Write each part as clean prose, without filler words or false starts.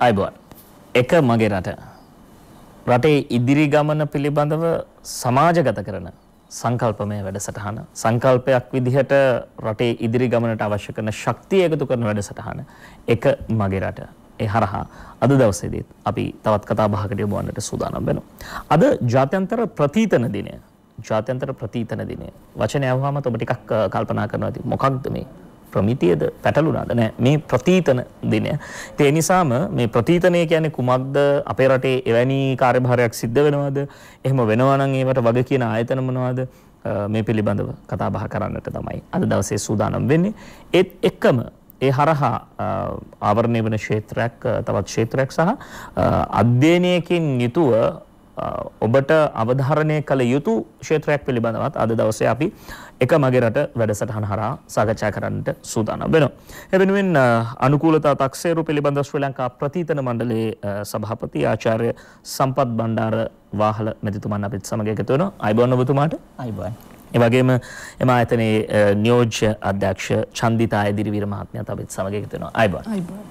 අයබෝන් එක මගේ රටේ ඉදිරි ගමන පිළිබඳව සමාජගත කරන සංකල්පමය වැඩසටහන සංකල්පයක් විදිහට රටේ ඉදිරි ගමනට අවශ්‍ය කරන ශක්තිය එකතු කරන වැඩසටහන එක මගේ රට. ඒ හරහා අද දවසේදීත් අපි තවත් කතා බහකට යොමු වන්නට සූදානම් වෙනවා. අද ජාත්‍යන්තර ප්‍රතිතන දිනය. ජාත්‍යන්තර ප්‍රතිතන දිනය. වචනය අහුවාම ඔබ ටිකක් කල්පනා කරනවා ඇති මොකක්ද මේ? ප්‍රමිතියද පැටලුණාද නෑ මේ ප්‍රතිතන දිනය. ඒ නිසාම මේ ප්‍රතිතනය කියන්නේ කුමක්ද? අපේ රටේ එවැනි කාර්යභාරයක් සිද්ධ වෙනවද? එහෙම වෙනවා නම් ඒවට වග කියන ආයතන මොනවද? මේ පිළිබඳව කතා බහ කරන්නට තමයි අද දවසේ සූදානම් වෙන්නේ. ඒත් එක්කම ඒ හරහා ආවරණය වෙන ක්ෂේත්‍රයක් තවත් ක්ෂේත්‍රයක් සහ අධ්‍යයනයකින් යුතුව ඔබට අවධාරණය කළ යුතු ක්ෂේත්‍රයක් පිළිබඳවත් අද දවසේ අපි එක මගේ රට වැඩසටහන හරහා සාකච්ඡා කරන්නට සූදානම් වෙනවා. එවෙනුවෙන් අනුකූලතා තක්සේරු පිළිබඳ ශ්‍රී ලංකා ප්‍රතිතන මණ්ඩලයේ සභාපති ආචාර්ය සම්පත් බණ්ඩාර වාහල මැතිතුමන් අපිත් සමග එකතු වෙනවා. අයබෝන් ඔබතුමාට. අයබෝන්. ඒ වගේම එම ආයතනයේ නියෝජ්‍ය අධ්‍යක්ෂ චන්දිතා එදිරිවීර මහත්මයාත් අපිත් සමග එකතු වෙනවා. අයබෝන්. අයබෝන්.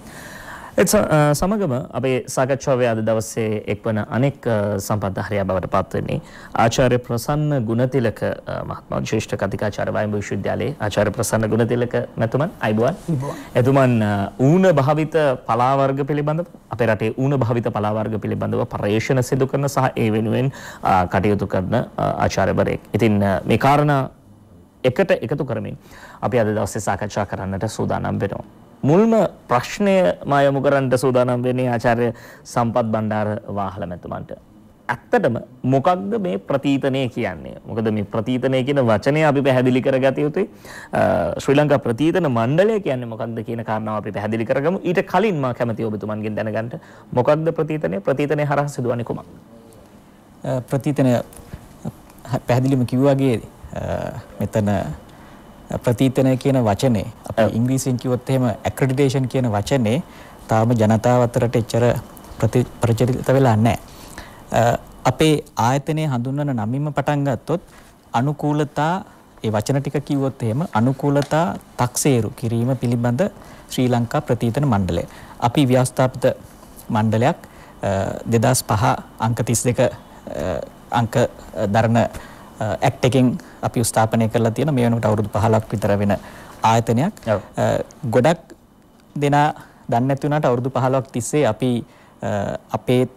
සමගම අපේ සාකච්ඡාවේ අද දවසේ එක්වන අනෙක් සම්පත්ධාරියා බවට පත් වෙන්නේ ආචාර්ය ප්‍රසන්න ගුණතිලක මහත්මයා ජ්‍යෙෂ්ඨ කතිකාචාර්ය වයඹ විශ්වවිද්‍යාලයේ ආචාර්ය ප්‍රසන්න ගුණතිලක මැතිතුමන් අයබෝන්. එතුමන් ඌන භාවිත පලා වර්ග පිළිබඳව අපේ රටේ ඌන භාවිත පලා වර්ග පිළිබඳව පර්යේෂණ සිදු කරන සහ ඒ වෙනුවෙන් කටයුතු කරන ආචාර්යවරයෙක්. ඉතින් මේ කාරණා එකට එකතු කරමින් අපි අද දවසේ සාකච්ඡා කරන්නට සූදානම් වෙනවා. මුල්ම ප්‍රශ්නය මා යොමු කරන්නට සූදානම් වෙන්නේ ආචාර්ය සම්පත් බණ්ඩාර වාහල මැතිතුමන්ට. ඇත්තටම මොකක්ද මේ ප්‍රතිතනය කියන්නේ? මොකද මේ ප්‍රතිතනය කියන වචනය අපි පැහැදිලි කරගත යුතුයි. ශ්‍රී ලංකා ප්‍රතිතන මණ්ඩලය කියන්නේ මොකක්ද කියන කාරණාව අපි පැහැදිලි කරගමු. ඊට කලින් මා කැමතියි ඔබතුමන්ගෙන් දැනගන්න මොකක්ද ප්‍රතිතනය? ප්‍රතිතනය හරහා සිදුවන්නේ කුමක්ද? ප්‍රතිතනය පැහැදිලිවම කිව්වාගේ මෙතන ප්‍රතිතනය කියන වචනේ අපි ඉංග්‍රීසියෙන් කිව්වොත් එහෙම ඇක්‍රඩිටේෂන් කියන වචනේ තාම ජනතාව අතරට එච්චර ප්‍රචලිත වෙලා නැහැ. අපේ ආයතනයේ හඳුන්වන නමින්ම පටන් ගත්තොත් අනුකූලතා ඒ වචන ටික කිව්වොත් එහෙම අනුකූලතා තක්සේරු කිරීම පිළිබඳ ශ්‍රී ලංකා ප්‍රතිතන මණ්ඩලය. අපි ව්‍යවස්ථාපිත මණ්ඩලයක් 2005 අංක 32 අංක දරන ඇක්ට් එකෙන් අපි ස්ථාපනය කරලා තියෙන මේ වෙනකොට අවුරුදු 15ක් විතර වෙන ආයතනයක්. ගොඩක් දෙනා දන්නේ නැති වුණාට අවුරුදු 15ක් තිස්සේ අපි අපේ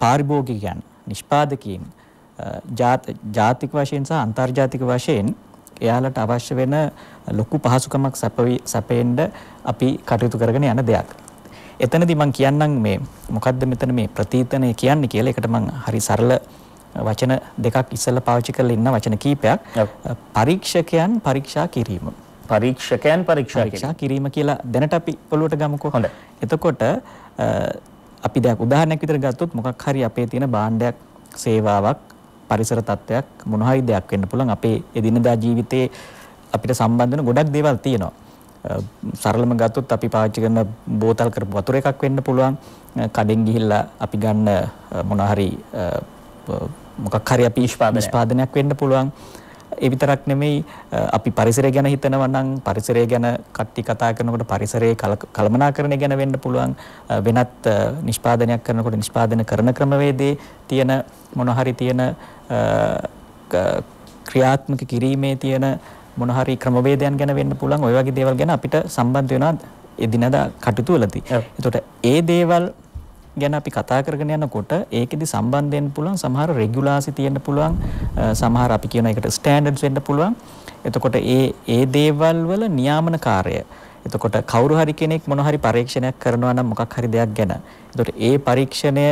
පාරිභෝගිකයන් නිෂ්පාදකයන් ජාතික වශයෙන් සහ අන්තර්ජාතික වශයෙන් එයාලට අවශ්‍ය වෙන ලොකු පහසුකමක් සැපෙන්න අපි කටයුතු කරගෙන යන දෙයක්. එතනදී මම කියන්නම් මේ මොකද්ද මෙතන මේ ප්‍රතිතනය කියන්නේ කියලා. ඒකට මම හරි සරල වචන දෙකක් ඉස්සෙල්ලා පාවිච්චි කරලා ඉන්න වචන කීපයක්. පරීක්ෂකයන් පරීක්ෂා කිරීම. පරීක්ෂකයන් පරීක්ෂා කිරීම කියලා දැනට අපි ඔළුවට ගමුකෝ. හොඳයි. එතකොට අපි දැන් උදාහරණයක් විතර ගත්තොත් මොකක් හරි අපේ තියෙන භාණ්ඩයක් සේවාවක් පරිසර තත්ත්වයක් මොන හරි දෙයක් වෙන්න පුළුවන්. අපේ එදිනදා ජීවිතේ අපිට සම්බන්ධ වෙන ගොඩක් දේවල් තියෙනවා. සරලම ගත්තොත් අපි පාවිච්චි කරන බෝතල් කරපු වතුර එකක් වෙන්න පුළුවන්. කඩෙන් ගිහිල්ලා අපි ගන්න මොන හරි මොකක් හරි අපි නිෂ්පාදනයක් වෙන්න පුළුවන්. ඒ විතරක් නෙමෙයි අපි පරිසරය ගැන හිතනවා නම් පරිසරය ගැන කට්ටි කතා කරනකොට පරිසරයේ කළමනාකරණය ගැන වෙන්න පුළුවන්. වෙනත් නිෂ්පාදනයක් කරනකොට නිෂ්පාදන කරන ක්‍රමවේදයේ තියෙන මොන හරි තියෙන ක්‍රියාත්මක කිරීමේ තියෙන මොන හරි ක්‍රමවේදයන් ගැන වෙන්න පුළුවන්. ওই වගේ දේවල් ගැන අපිට සම්බන්ධ වෙනවා එදිනදා කටයුතු වලදී. එතකොට ඒ දේවල් ගැන අපි කතා කරගෙන යනකොට ඒකෙදි සම්බන්ධ වෙන්න පුළුවන් සමහර රෙගුලාසි තියෙන්න පුළුවන්, සමහර අපි කියන එකට ස්ටෑන්ඩඩ්ස් වෙන්න පුළුවන්. එතකොට ඒ දේවල් වල නියාමනකාරය. එතකොට කවුරු හරි කෙනෙක් මොන හරි පරීක්ෂණයක් කරනවා නම් මොකක් හරි දෙයක් ගැන. එතකොට ඒ පරීක්ෂණය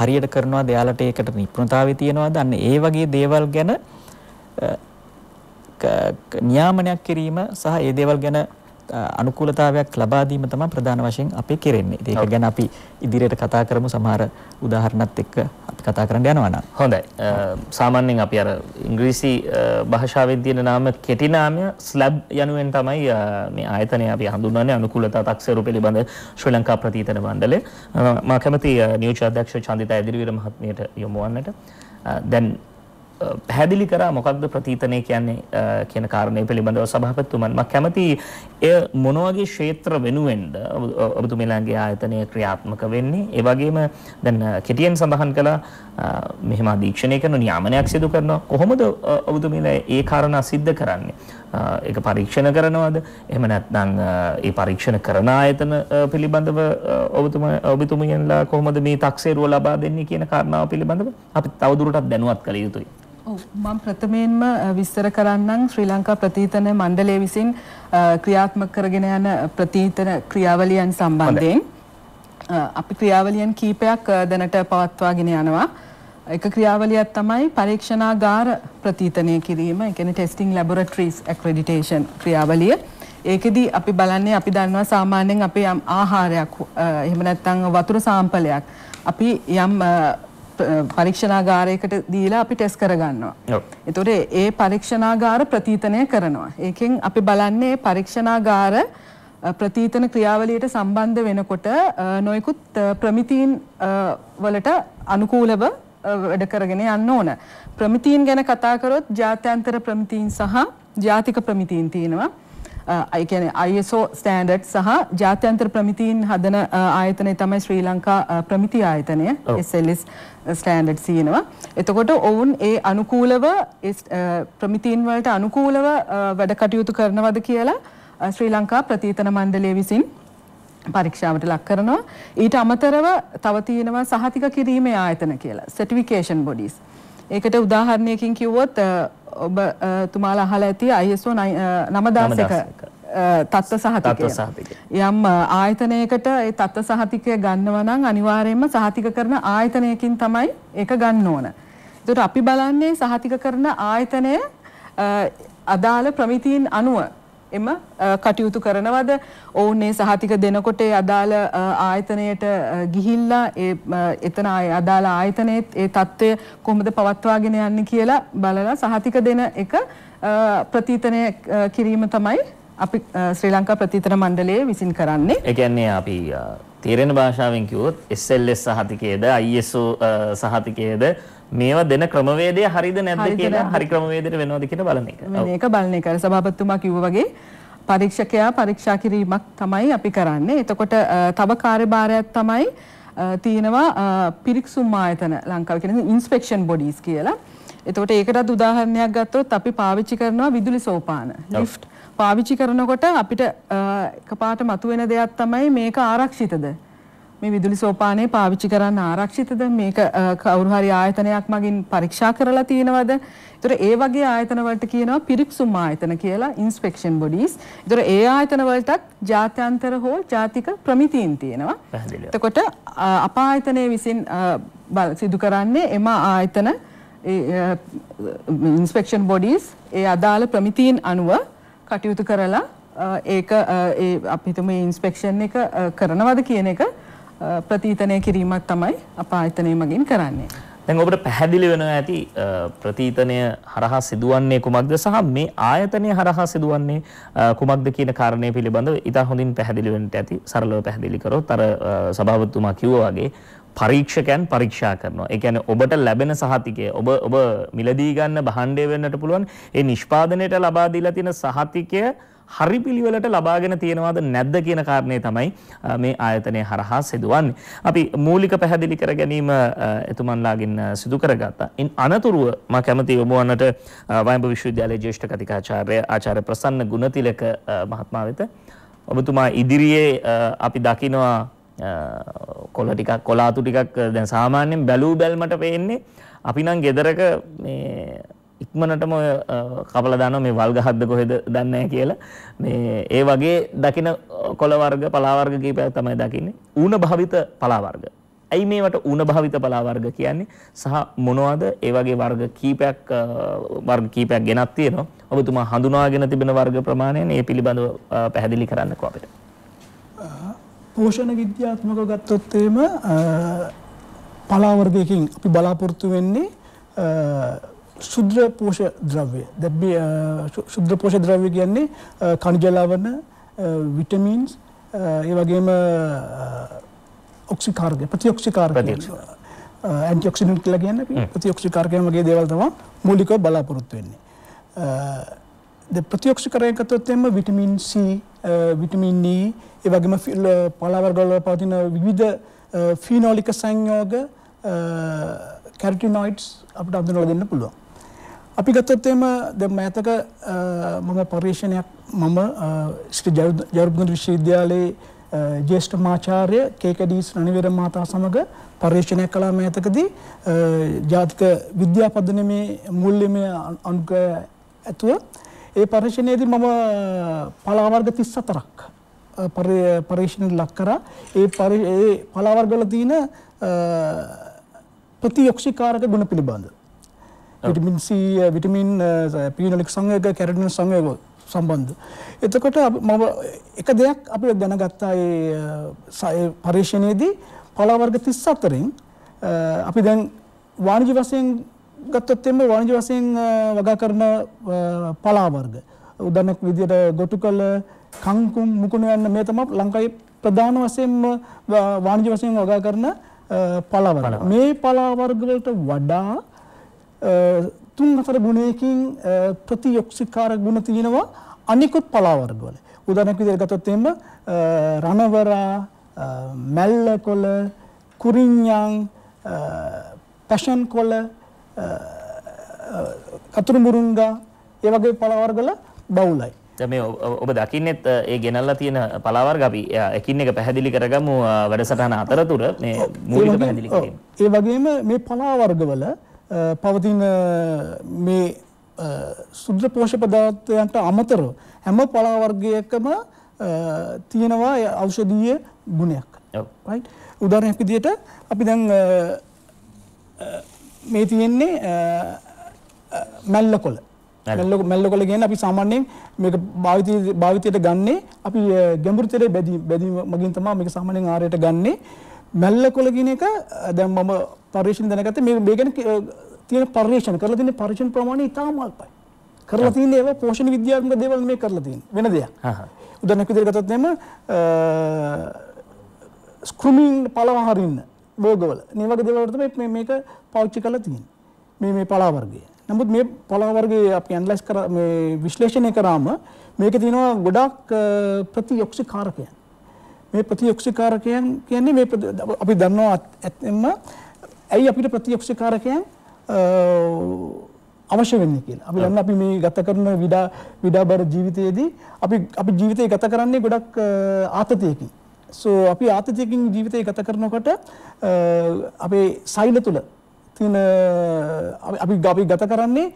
හරියට කරනවාද, එයාලට ඒකට නිපුණතාවය තියෙනවද? අන්න ඒ වගේ දේවල් ගැන නියාමනයක් කිරීම සහ ඒ දේවල් ගැන අනුකූලතාවයක් ලබා දීම තමයි ප්‍රධාන වශයෙන් අපි කෙරෙන්නේ. ඒක ගැන අපි ඉදිරියට කතා කරමු සමහර උදාහරණත් එක්ක අපි කතා කරන්න යනවා නම්. හොඳයි. සාමාන්‍යයෙන් අපි අර ඉංග්‍රීසි භාෂාවෙන් තියෙන නාම කෙටි නාමය ස්ලැබ් යනුවෙන් තමයි මේ ආයතනය අපි හඳුන්වන්නේ අනුකූලතා තක්සේරු පිළිබඳ ශ්‍රී ලංකා ප්‍රතිතන මණ්ඩලය. මා කැමති නියෝජ්‍ය අධ්‍යක්ෂ චන්දිතා එදිරිවීර මහත්මියට යොමු වන්නට. දැන් පැහැදිලි කරා මොකක්ද ප්‍රතීතනය කියන්නේ කියන කාරණේ පිළිබඳව සභාපතිතුමන් මම කැමති එය මොන වගේ ක්ෂේත්‍ර වෙනුවෙන්ද ඔබතුමීලාගේ ආයතනය ක්‍රියාත්මක වෙන්නේ ඒ වගේම දැන් කෙටියෙන් සඳහන් කළා මෙහෙම අධීක්ෂණය කරන නියාමනයක් සිදු කරනවා කොහොමද ඔබතුමීලා ඒ කාරණා සිද්ධ කරන්නේ ඒක පරීක්ෂණ කරනවද එහෙම නැත්නම් ඒ පරීක්ෂණ කරන ආයතන පිළිබඳව ඔබතුමීලා කොහොමද මේ තක්සේරුව ලබා දෙන්නේ කියන කාරණාව පිළිබඳව අපි තවදුරටත් දැනුවත් කළ යුතුයි මම ප්‍රථමයෙන්ම විස්තර කරන්නම් ශ්‍රී ලංකා ප්‍රතීතන මණ්ඩලය විසින් ක්‍රියාත්මක කරගෙන යන ප්‍රතීතන ක්‍රියාවලියන් සම්බන්ධයෙන් අපි ක්‍රියාවලියන් කීපයක් දැනට පවත්වාගෙන යනවා. එක ක්‍රියාවලියක් තමයි පරීක්ෂණාගාර ප්‍රතීතනය කිරීම. ඒ කියන්නේ ටෙස්ටිං ලැබොරටරිස් ඇක්‍රෙඩිටේෂන් ක්‍රියාවලිය. ඒකෙදි අපි බලන්නේ අපි දන්නවා සාමාන්‍යයෙන් අපි යම් ආහාරයක් එහෙම නැත්නම් වතුර සාම්පලයක් අපි යම් පරීක්ෂණාගාරයකට දීලා අපි ටෙස්ට් කරගන්නවා. එතකොට ඒ පරීක්ෂණාගාර ප්‍රතීතනය කරනවා. ඒකෙන් අපි බලන්නේ පරීක්ෂණාගාර ප්‍රතීතන ක්‍රියාවලියට සම්බන්ධ වෙනකොට නොයෙකුත් ප්‍රමිතීන් වලට අනුකූලව වැඩ කරගෙන යන්න ඕන. ප්‍රමිතීන් ගැන කතා කරොත් ජාත්‍යන්තර ප්‍රමිතීන් සහ ජාතික ප්‍රමිතීන් තියෙනවා. ඒ කියන්නේ ISO ස්ටෑන්ඩඩ් සහ ජාත්‍යන්තර ප්‍රමිතීන් හදන ආයතනය තමයි ශ්‍රී ලංකා ප්‍රමිති ආයතනය SLS ස්ටෑන්ඩඩ්ස් තියෙනවා. එතකොට ඔවුන් ඒ අනුකූලව ප්‍රමිතීන් වලට අනුකූලව වැඩ කටයුතු කරනවද කියලා ශ්‍රී ලංකා ප්‍රතීතන මණ්ඩලය විසින් පරීක්ෂාවට ලක් කරනවා. ඊට අමතරව තව තියෙනවා සහතික කිරීමේ ආයතන කියලා සර්ටිෆිකේෂන් බොඩිස්. ඒකට උදාහරණයකින් කිව්වොත් ඔබ තුමාලා අහලා ඇති ISO 9001 තත්ත්ව සහතිකය. යම් ආයතනයකට ඒ තත්ත්ව සහතිකය ගන්නවා නම් අනිවාර්යයෙන්ම සහතික කරන ආයතනයකින් තමයි ඒක ගන්න ඕන. ඒකට අපි බලන්නේ සහතික කරන ආයතනය අදාළ ප්‍රමිතීන් අනුව එම කටයුතු කරනවද ඔවුන් මේ සහතික දෙනකොට ඒ අදාළ ආයතනයට ගිහිල්ලා එතන අදාළ ආයතනයේ ඒ தත්ත්වය කොහොමද පවත්වාගෙන යන්නේ කියලා බලලා සහතික දෙන එක ප්‍රතීතනය කිරීම තමයි අපි ශ්‍රී ලංකා ප්‍රතීතන මණ්ඩලයේ විසින් කරන්නේ. ඒ කියන්නේ අපි තේරෙන භාෂාවෙන් කිව්වොත් SLS සහතිකයේද ISO සහතිකයේද මේවා දෙන ක්‍රමවේදය හරිද නැද්ද කියලා හරි ක්‍රමවේදයට වෙනවද කියලා බලන එක. මේක බලන එක. සභාපතිතුමා කිව්වා වගේ පරීක්ෂකයා පරීක්ෂා කිරීමක් තමයි අපි කරන්නේ. එතකොට තව කාර්යභාරයක් තමයි තියෙනවා පිරික්සුම් ආයතන ලංකාවේ කියන ඉන්ස්පෙක්ෂන් බොඩිස් කියලා. එතකොට ඒකටත් උදාහරණයක් ගත්තොත් අපි පාවිච්චි කරනවා විදුලි සෝපාන ලිෆ්ට් පාවිච්චි කරනකොට අපිට එකපාරට මතුවෙන දෙයක් තමයි මේක ආරක්ෂිතද මේ විදුලි සෝපානේ පාවිච්චි කරන්න ආරක්ෂිතද මේක කවුරු හරි ආයතනයක් මගින් පරීක්ෂා කරලා තියෙනවද? ඒතර ඒ වගේ ආයතන වලට කියනවා පිරික්සුම් ආයතන කියලා ඉන්ස්පෙක්ෂන් බොඩිස්. ඒතර ඒ ආයතන වලටත් ජාත්‍යන්තර හෝ ජාතික ප්‍රමිතීන් තියෙනවා. එතකොට අප ආයතනයේ විසින් සිදු කරන්නේ එම ආයතන ඉන්ස්පෙක්ෂන් බොඩිස් ඒ අදාළ ප්‍රමිතීන් අනුව කටයුතු කරලා ඒක අපි හිතමු ඉන්ස්පෙක්ෂන් එක කරනවද කියන එක ප්‍රතීතනය කිරීමක් තමයි අප ආයතනය මගින් කරන්නේ. දැන් ඔබට පැහැදිලි වෙනවා ඇති ප්‍රතීතනය හරහා සිදුවන්නේ කුමක්ද සහ මේ ආයතනය හරහා සිදුවන්නේ කුමක්ද කියන කාරණය පිළිබඳව ඉතා හොඳින් පැහැදිලි වෙන්නට ඇති. සරලව පැහැදිලි කරොත් අර සභාපතිතුමා කිව්වා වගේ පරීක්ෂකයන් පරීක්ෂා කරනවා. ඒ කියන්නේ ඔබට ලැබෙන සහතිකය ඔබ මිලදී ගන්න භාණ්ඩය වෙන්නට පුළුවන්. ඒ නිෂ්පාදනයට ලබා දීලා තියෙන සහතිකය හරි පිළිවෙලට ලබාගෙන තියෙනවද නැද්ද කියන කාරණේ තමයි මේ ආයතනය හරහා සිදුවන්නේ. අපි මූලික පැහැදිලි කර ගැනීම එතුමන්ලාගෙන් සිදු කරගත්තා. ඉන් අනතුරුව මම කැමතියි ඔබ වන්නට වයඹ විශ්වවිද්‍යාලයේ ජ්‍යෙෂ්ඨ කතිකාචාර්ය ආචාර්ය ප්‍රසන්න ගුණතිලක මහත්මයා වෙත ඔබතුමා ඉදිරියේ අපි දකිනවා කොළ ටිකක් කොලාතු ටිකක් දැන් සාමාන්‍යයෙන් බැලූ බැල්මට පේන්නේ අපි නම් ගෙදරක මේ ඉක්මනටම කපලා දානවා මේ වල් ගහද්ද කොහෙද දන්නේ නැහැ කියලා මේ ඒ වගේ දකින කොළ වර්ග පලා වර්ග කීපයක් තමයි දකින්නේ ඌණ භාවිත පලා වර්ග. ඇයි මේවට ඌණ භාවිත පලා වර්ග කියන්නේ සහ මොනවද ඒ වගේ වර්ග කීපයක් ගෙනත් තියෙනවා. ඔබතුමා හඳුනාගෙන තිබෙන වර්ග ප්‍රමාණය මේ පිළිබඳව පැහැදිලි කරන්නකෝ අපිට. පෝෂණ විද්‍යාත්මකව ගත්තොත් එහෙම පලා වර්ගයකින් අපි බලාපොරොත්තු වෙන්නේ ශුද්ධ පෝෂක ද්‍රව්‍ය. ශුද්ධ පෝෂක ද්‍රව්‍ය කියන්නේ ಖನಿಜ ලවණ, විටමින්ස්, ඒ වගේම ඔක්සිකාර්ග, ප්‍රතිඔක්සිකාර්ග. ඇන්ටිඔක්සිඩන්ට් කියලා කියන්නේ අපි ප්‍රතිඔක්සිකාරකයන් වගේ දේවල් තමයි මූලිකව බලාපොරොත්තු වෙන්නේ. ප්‍රතිඔක්සිකාරකයන් ගත්තොත් එimhe විටමින් C, විටමින් E, ඒ වගේම පලා වර්ගවල පවතින විවිධ ෆිනෝලික සංයෝග කැරටිනොයිඩ්ස් අපිට අඳුනලා දෙන්න පුළුවන්. අපි ගත්තොත් එimhe දැන් මෑතක මම පරීක්ෂණයක් ශ්‍රී ජයවර්ධන විශ්වවිද්‍යාලයේ ජ්‍යෙෂ්ඨ මාචාර්ය කේකඩීස් රණවීර මහතා සමග පරීක්ෂණයක් කළා මෑතකදී ජාතික විද්‍යා පදනමේ මූල්‍යමය අංගය ඇතුව ඒ පරීක්ෂණයේදී මම පලා වර්ග 34ක් පරීක්ෂණයට ලක් කරා. ඒ පලා වර්ගවල තියෙන ප්‍රතිඔක්සිකාරක ගුණ පිළිබඳ විටමින් C, විටමින් පීනොලික් සංයෝග, කැරටිනොයිඩ් සංයෝග සම්බන්ධ. එතකොට මම එක දෙයක් අපි දැනගත්තා ඒ පරීක්ෂණයේදී පලා වර්ග 34න් අපි දැන් වාණිජ්‍ය වශයෙන් ගත්තොත් එimhe වාණිජ්‍ය වශයෙන් වගා කරන පලා වර්ග උදාහරණයක් විදිහට ගොටුකල, කංකුම්, මුකුණු යන මේ තමයි ලංකාවේ ප්‍රධාන වශයෙන්ම වාණිජ්‍ය වශයෙන් වගා කරන පලා වර්ග. මේ පලා වර්ග වලට වඩා 3-4 ගුණයකින් ප්‍රතිඔක්සිකාරක ගුණ තියෙනවා අනිකුත් පලා වර්ගවල. උදාහරණයක් විදිහට ගත්තොත් එimhe රණවරා, මැල්ලකොළ, කුරිඤ්ඤාන්, පැෂන් කොළ, කතුරු මුරුංගා ඒ වගේ පලා වර්ගවල බහුලයි. දැන් මේ ඔබ දකින්නෙත් ඒ ගෙනල්ලා තියෙන පලා වර්ග අපි එකින් එක පැහැදිලි කරගමු වැඩසටහන අතරතුර මේ මූලික පැහැදිලි කිරීම. ඒ වගේම මේ පලා වර්ගවල පවතින මේ සුද්ධ පෝෂක පදාර්ථයන්ට අමතරව හැම පලා වර්ගයකම තියෙනවා ඖෂධීය ගුණයක්. right? උදාහරණයක් විදිහට අපි දැන් මේ තියෙන්නේ මැල්ලකොළ. මැල්ලකොළ කියන්නේ අපි සාමාන්‍යයෙන් මේක භාවිතයට ගන්නේ අපි ගැඹුරු තෙරේ බැදීම මගින් තමයි මේක සාමාන්‍යයෙන් ආරයට ගන්නේ. මැල්ලකොළ කියන එක දැන් මම පරීක්ෂණ දැනගත්තේ මේ ගැන තියෙන පරීක්ෂණ කරලා තියෙන පරීක්ෂණ ප්‍රමාණය ඉතාම අල්පයි. කරලා තියෙන්නේ ඒවා පෝෂණ විද්‍යාත්මක දේවල් මේ කරලා තියෙන්නේ වෙන දෙයක්. උදාහරණයක් විදිහට ගත්තොත් එimhe ස්ක්‍රුමින් පළව හරින්න භෝගවල මේ වගේ දේවල් වලට තමයි මේක පාවිච්චි කරලා තියෙන්නේ. මේ පලා වර්ගය. නමුත් මේ පලා වර්ගයේ අපි ඇනලයිස් කරා මේ විශ්ලේෂණය කරාම මේකේ තියෙනවා ගොඩක් ප්‍රතිඔක්සිකාරකයන්. මේ ප්‍රතිඔක්සිකාරකයන් කියන්නේ මේ අපි දන්නවා ඇත්තෙන්ම ඇයි අපිට ප්‍රතිඔක්සිකාරකයන් අවශ්‍ය වෙන්නේ කියලා. අපි දන්නවා අපි මේ ගත කරන විඩාබර ජීවිතයේදී අපි ජීවිතය ගත කරන්නේ ගොඩක් ආතතියකින්. So අපි ආතතියකින් ජීවිතය ගත කරනකොට අපේ සෛල තුල තියෙන අපි ගත කරන්නේ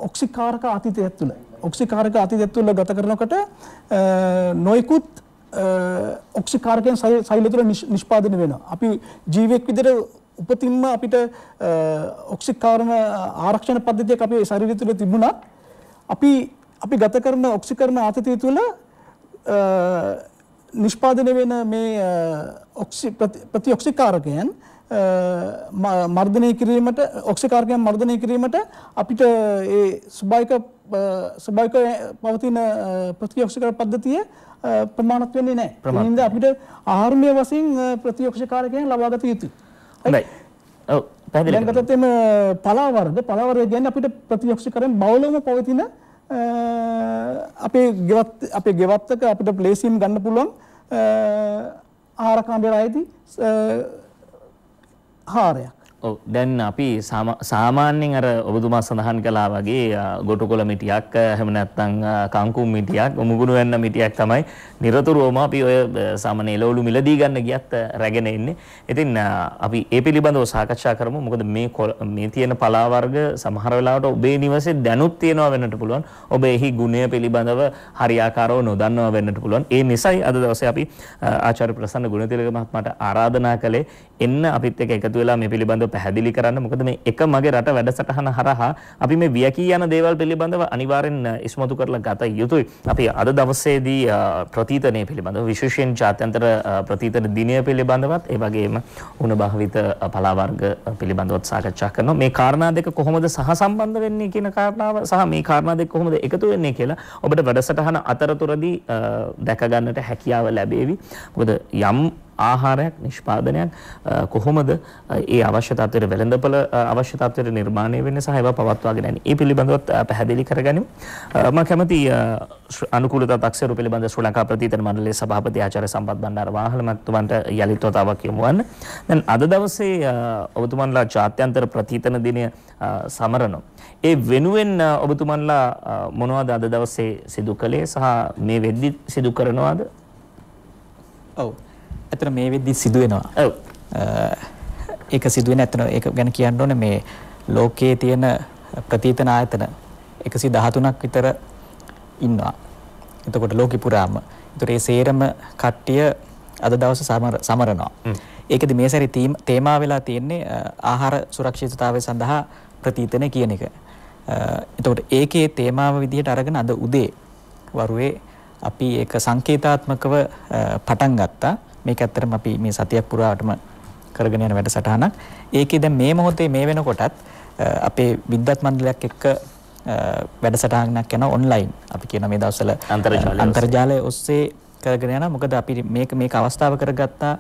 ඔක්සිකාරක අතීතයක් තුල. ඔක්සිකාරක අතීතයක් තුල ගත කරනකොට නොයිකුත් ඔක්සිකාරකයන් සෛල තුළ නිෂ්පාදනය වෙනවා. අපි ජීවියෙක් විදිහට උපතින්ම අපිට ඔක්සිකාරණ ආරක්ෂණ පද්ධතියක් අපේ ශරීරය තුළ තිබුණත් අපි ගත කරන ඔක්සිකරණ ආතතිය තුළ නිෂ්පාදනය වෙන මේ ප්‍රතිඔක්සිකාරකයන් මර්ධනය කිරීමට ඔක්සිකාරකයන් මර්ධනය කිරීමට අපිට ඒ ස්වභාවික පවතින ප්‍රතිඔක්සිකාර පද්ධතිය ප්‍රමාණවත් වෙන්නේ නැහැ. ඒ හින්දා අපිට ආහාරමය වශයෙන් ප්‍රතිඔක්සිකාරකයන් ලබා ගත යුතුයි. හොඳයි. ඔව් පැහැදිලි. දැන් ගත්තොත් එimhe පලා වර්ග කියන්නේ අපිට ප්‍රතිඔක්සිකාරකයන් බහුලවම පවතින අපේ ගෙවත්තක අපිට ප්ලේසියම් ගන්න පුළුවන් ආහාර කාණ්ඩයට අයිති ආහාරයක්. ඔව් දැන් අපි සාමාන්‍යයෙන් අර ඔබතුමා සඳහන් කළා වගේ ගොටුකොළ මිටියක් එහෙම නැත්නම් කංකුම් මිටියක් මුගුණු වෙන්න මිටියක් තමයි නිරතුරුවම අපි ඔය සාමාන්‍ය එළවලු මිලදී ගන්න ගියත් රැගෙන ඉන්නේ. ඉතින් අපි ඒ පිළිබඳව සාකච්ඡා කරමු. මොකද මේ තියෙන පලා වර්ග සමහර වෙලාවට ඔබේ නිවසේ දැනුත් තියෙනවා වෙන්නට පුළුවන්. ඔබ එහි ගුණය පිළිබඳව හරියාකාරව නොදන්නවා වෙන්නට පුළුවන්. ඒ නිසයි අද දවසේ අපි ආචාර්ය ප්‍රසන්න ගුණතිලක මහත්මයාට ආරාධනා කළේ එන්න අපිත් එක්ක එකතු වෙලා මේ පිළිබඳව පැහැදිලි කරන්න. මොකද මේ එක මගේ රට වැඩසටහන හරහා අපි මේ වියකී යන දේවල් පිළිබඳව අනිවාර්යෙන් ඉස්මතු කරලා ගත යුතුයි. අපි අද දවසේදී ප්‍රතිතනය පිළිබඳව විශේෂයෙන් ජාත්‍යන්තර ප්‍රතිතන දිනය පිළිබඳවත් ඒ වගේම උණ භාවිත පලා වර්ග පිළිබඳවත් සාකච්ඡා කරනවා. මේ කාරණා දෙක කොහොමද සහසම්බන්ධ වෙන්නේ කියන කාරණාව සහ මේ කාරණා දෙක කොහොමද එකතු වෙන්නේ කියලා ඔබට වැඩසටහන අතරතුරදී දැක ගන්නට හැකියාව ලැබේවි. මොකද යම් ආහාරයක් නිෂ්පාදනයක් කොහොමද ඒ අවශ්‍යතාවයට වෙළඳපොළ අවශ්‍යතාවයට නිර්මාණය වෙන්නේ සහ ඒවා පවත්වාගෙන යන්නේ. ඒ පිළිබඳව පැහැදිලි කරගනිමු. මම කැමති අනුකූලතා තක්සේරු පිළිබඳ ශ්‍රී ලංකා ප්‍රතිතන මණ්ඩලයේ සභාපති ආචාර්ය සම්පත් බණ්ඩාර වාහල මහත්මයාට යලිත් වතාවක් යොමු වන්න. දැන් අද දවසේ ඔබතුමන්ලා ජාත්‍යන්තර ප්‍රතිතන දිනය සමරනවා. ඒ වෙනුවෙන් ඔබතුමන්ලා මොනවද අද දවසේ සිදු කළේ සහ මේ වෙද්දි සිදු කරනවාද? ඔව්. ඇත්තට මේ වෙද්දි සිදු වෙනවා. ඔව්. ඒක සිදු වෙන ඇත්තට ඒක ගැන කියන්න ඕනේ මේ ලෝකයේ තියෙන ප්‍රතිතන ආයතන 113ක් විතර ඉන්නවා. එතකොට ලෝකෙ පුරාම. ඒතර ඒ සේරම කට්ටිය අද දවසේ සමරනවා. ඒකද මේ සැරේ තේමා වෙලා තියෙන්නේ ආහාර සුරක්ෂිතතාවය සඳහා ප්‍රතිතන කියන එක. එතකොට ඒකේ තේමාව විදිහට අරගෙන අද උදේ වරුවේ අපි ඒක සංකේතාත්මකව පටන් ගත්තා. මේක ඇත්තටම අපි මේ සතියක් පුරාවටම කරගෙන යන වැඩසටහනක්. ඒකේ දැන් මේ මොහොතේ මේ වෙනකොටත් අපේ විද්වත් මණ්ඩලයක් එක්ක වැඩසටහනක් යන ඔන්ලයින් අපි කියන මේ දවස්වල අන්තර්ජාලය ඔස්සේ කරගෙන යනවා. මොකද අපි මේක අවස්ථාව කරගත්තා